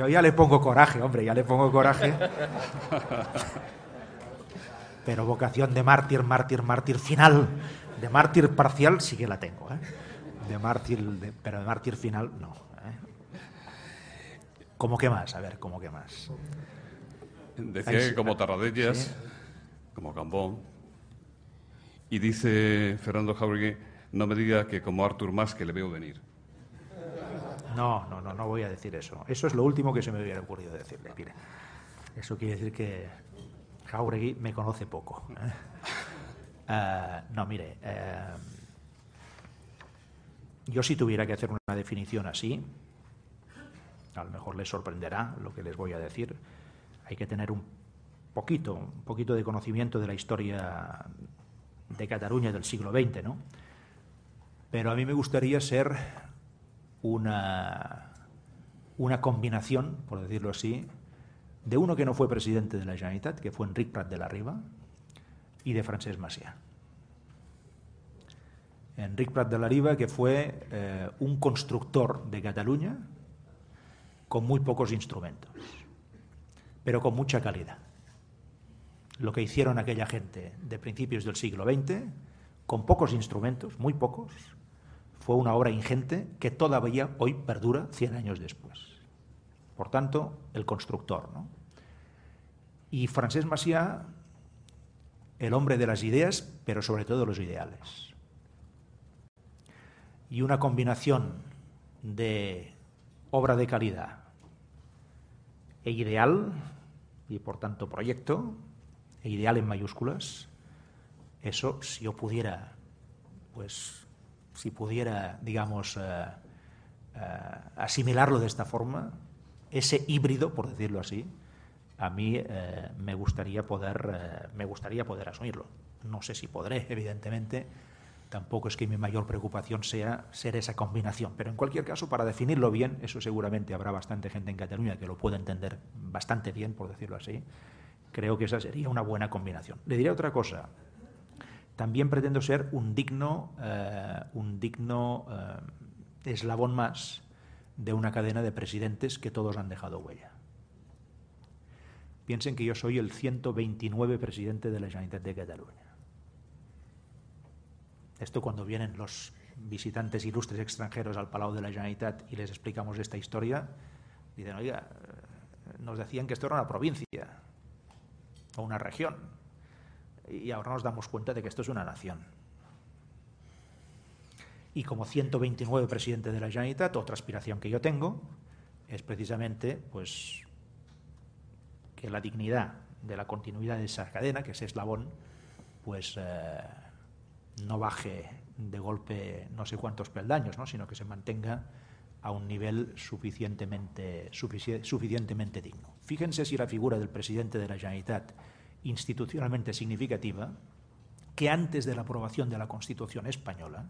ya le pongo coraje, hombre, ya le pongo coraje. Pero vocación de mártir final, de mártir parcial sí que la tengo, ¿eh? Pero de mártir final no. ¿Cómo que más? A ver, ¿cómo que más? Decía que como Tarradellas, ¿sí? Como Cambó. Y dice Fernando Jáuregui: no me diga que como Artur Mas, que le veo venir. No voy a decir eso. Eso es lo último que se me hubiera ocurrido decirle. Mire, eso quiere decir que Jáuregui me conoce poco. Yo si tuviera que hacer una definición así, a lo mejor les sorprenderá lo que les voy a decir. Hay que tener un poquito de conocimiento de la historia de Cataluña del siglo XX, ¿no? Pero a mí me gustaría ser una combinación, por decirlo así, de uno que no fue presidente de la Generalitat, que fue Enric Prat de la Riba, y de Francesc Macià. Enric Prat de la Riba, que fue un constructor de Cataluña con muy pocos instrumentos, pero con mucha calidad. Lo que hicieron aquella gente de principios del siglo XX, con pocos instrumentos, muy pocos, fue una obra ingente que todavía hoy perdura 100 años después. Por tanto, el constructor, ¿no? Y Francesc Macià, el hombre de las ideas, pero sobre todo de los ideales. Y una combinación de obra de calidad e ideal, y por tanto proyecto, e ideal en mayúsculas, eso, si yo pudiera, pues, si pudiera, digamos, asimilarlo de esta forma, ese híbrido, por decirlo así, a mí me gustaría poder asumirlo. No sé si podré, evidentemente, tampoco es que mi mayor preocupación sea ser esa combinación, pero en cualquier caso, para definirlo bien, eso seguramente habrá bastante gente en Cataluña que lo pueda entender bastante bien, por decirlo así. Creo que esa sería una buena combinación. Le diré otra cosa. También pretendo ser un digno eslabón más de una cadena de presidentes que todos han dejado huella. Piensen que yo soy el 129 presidente de la Generalitat de Cataluña. Esto cuando vienen los visitantes ilustres extranjeros al Palau de la Generalitat y les explicamos esta historia, dicen, oiga, nos decían que esto era una provincia o una región, y ahora nos damos cuenta de que esto es una nación. Y como 129 presidente de la Generalitat, otra aspiración que yo tengo es precisamente, pues, que la dignidad de la continuidad de esa cadena, que ese eslabón, pues no baje de golpe no sé cuántos peldaños, ¿no? Sino que se mantenga a un nivel suficientemente digno. Fíjense si la figura del presidente de la Generalitat institucionalmente significativa, que antes de la aprobación de la Constitución española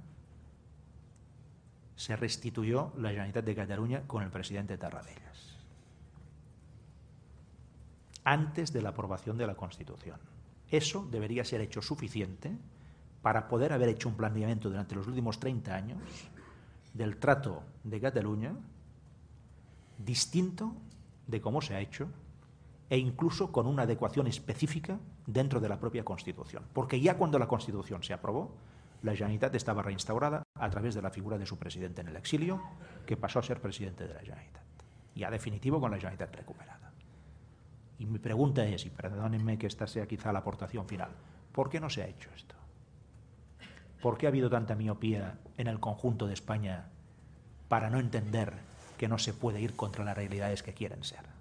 se restituyó la Generalitat de Cataluña con el presidente Tarradellas. Antes de la aprobación de la Constitución. Eso debería ser hecho suficiente para poder haber hecho un planeamiento durante los últimos 30 años del trato de Cataluña distinto de cómo se ha hecho e incluso con una adecuación específica dentro de la propia Constitución. Porque ya cuando la Constitución se aprobó, la Generalitat estaba reinstaurada a través de la figura de su presidente en el exilio, que pasó a ser presidente de la Generalitat. Ya definitivo con la Generalitat recuperada. Y mi pregunta es, y perdónenme que esta sea quizá la aportación final, ¿por qué no se ha hecho esto? ¿Por qué ha habido tanta miopía en el conjunto de España para no entender que no se puede ir contra las realidades que quieren ser?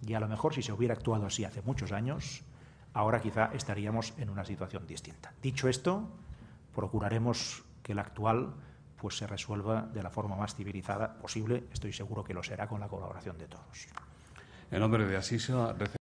Y a lo mejor si se hubiera actuado así hace muchos años, ahora quizá estaríamos en una situación distinta. Dicho esto, procuraremos que la actual pues se resuelva de la forma más civilizada posible. Estoy seguro que lo será con la colaboración de todos. En nombre de Asisa,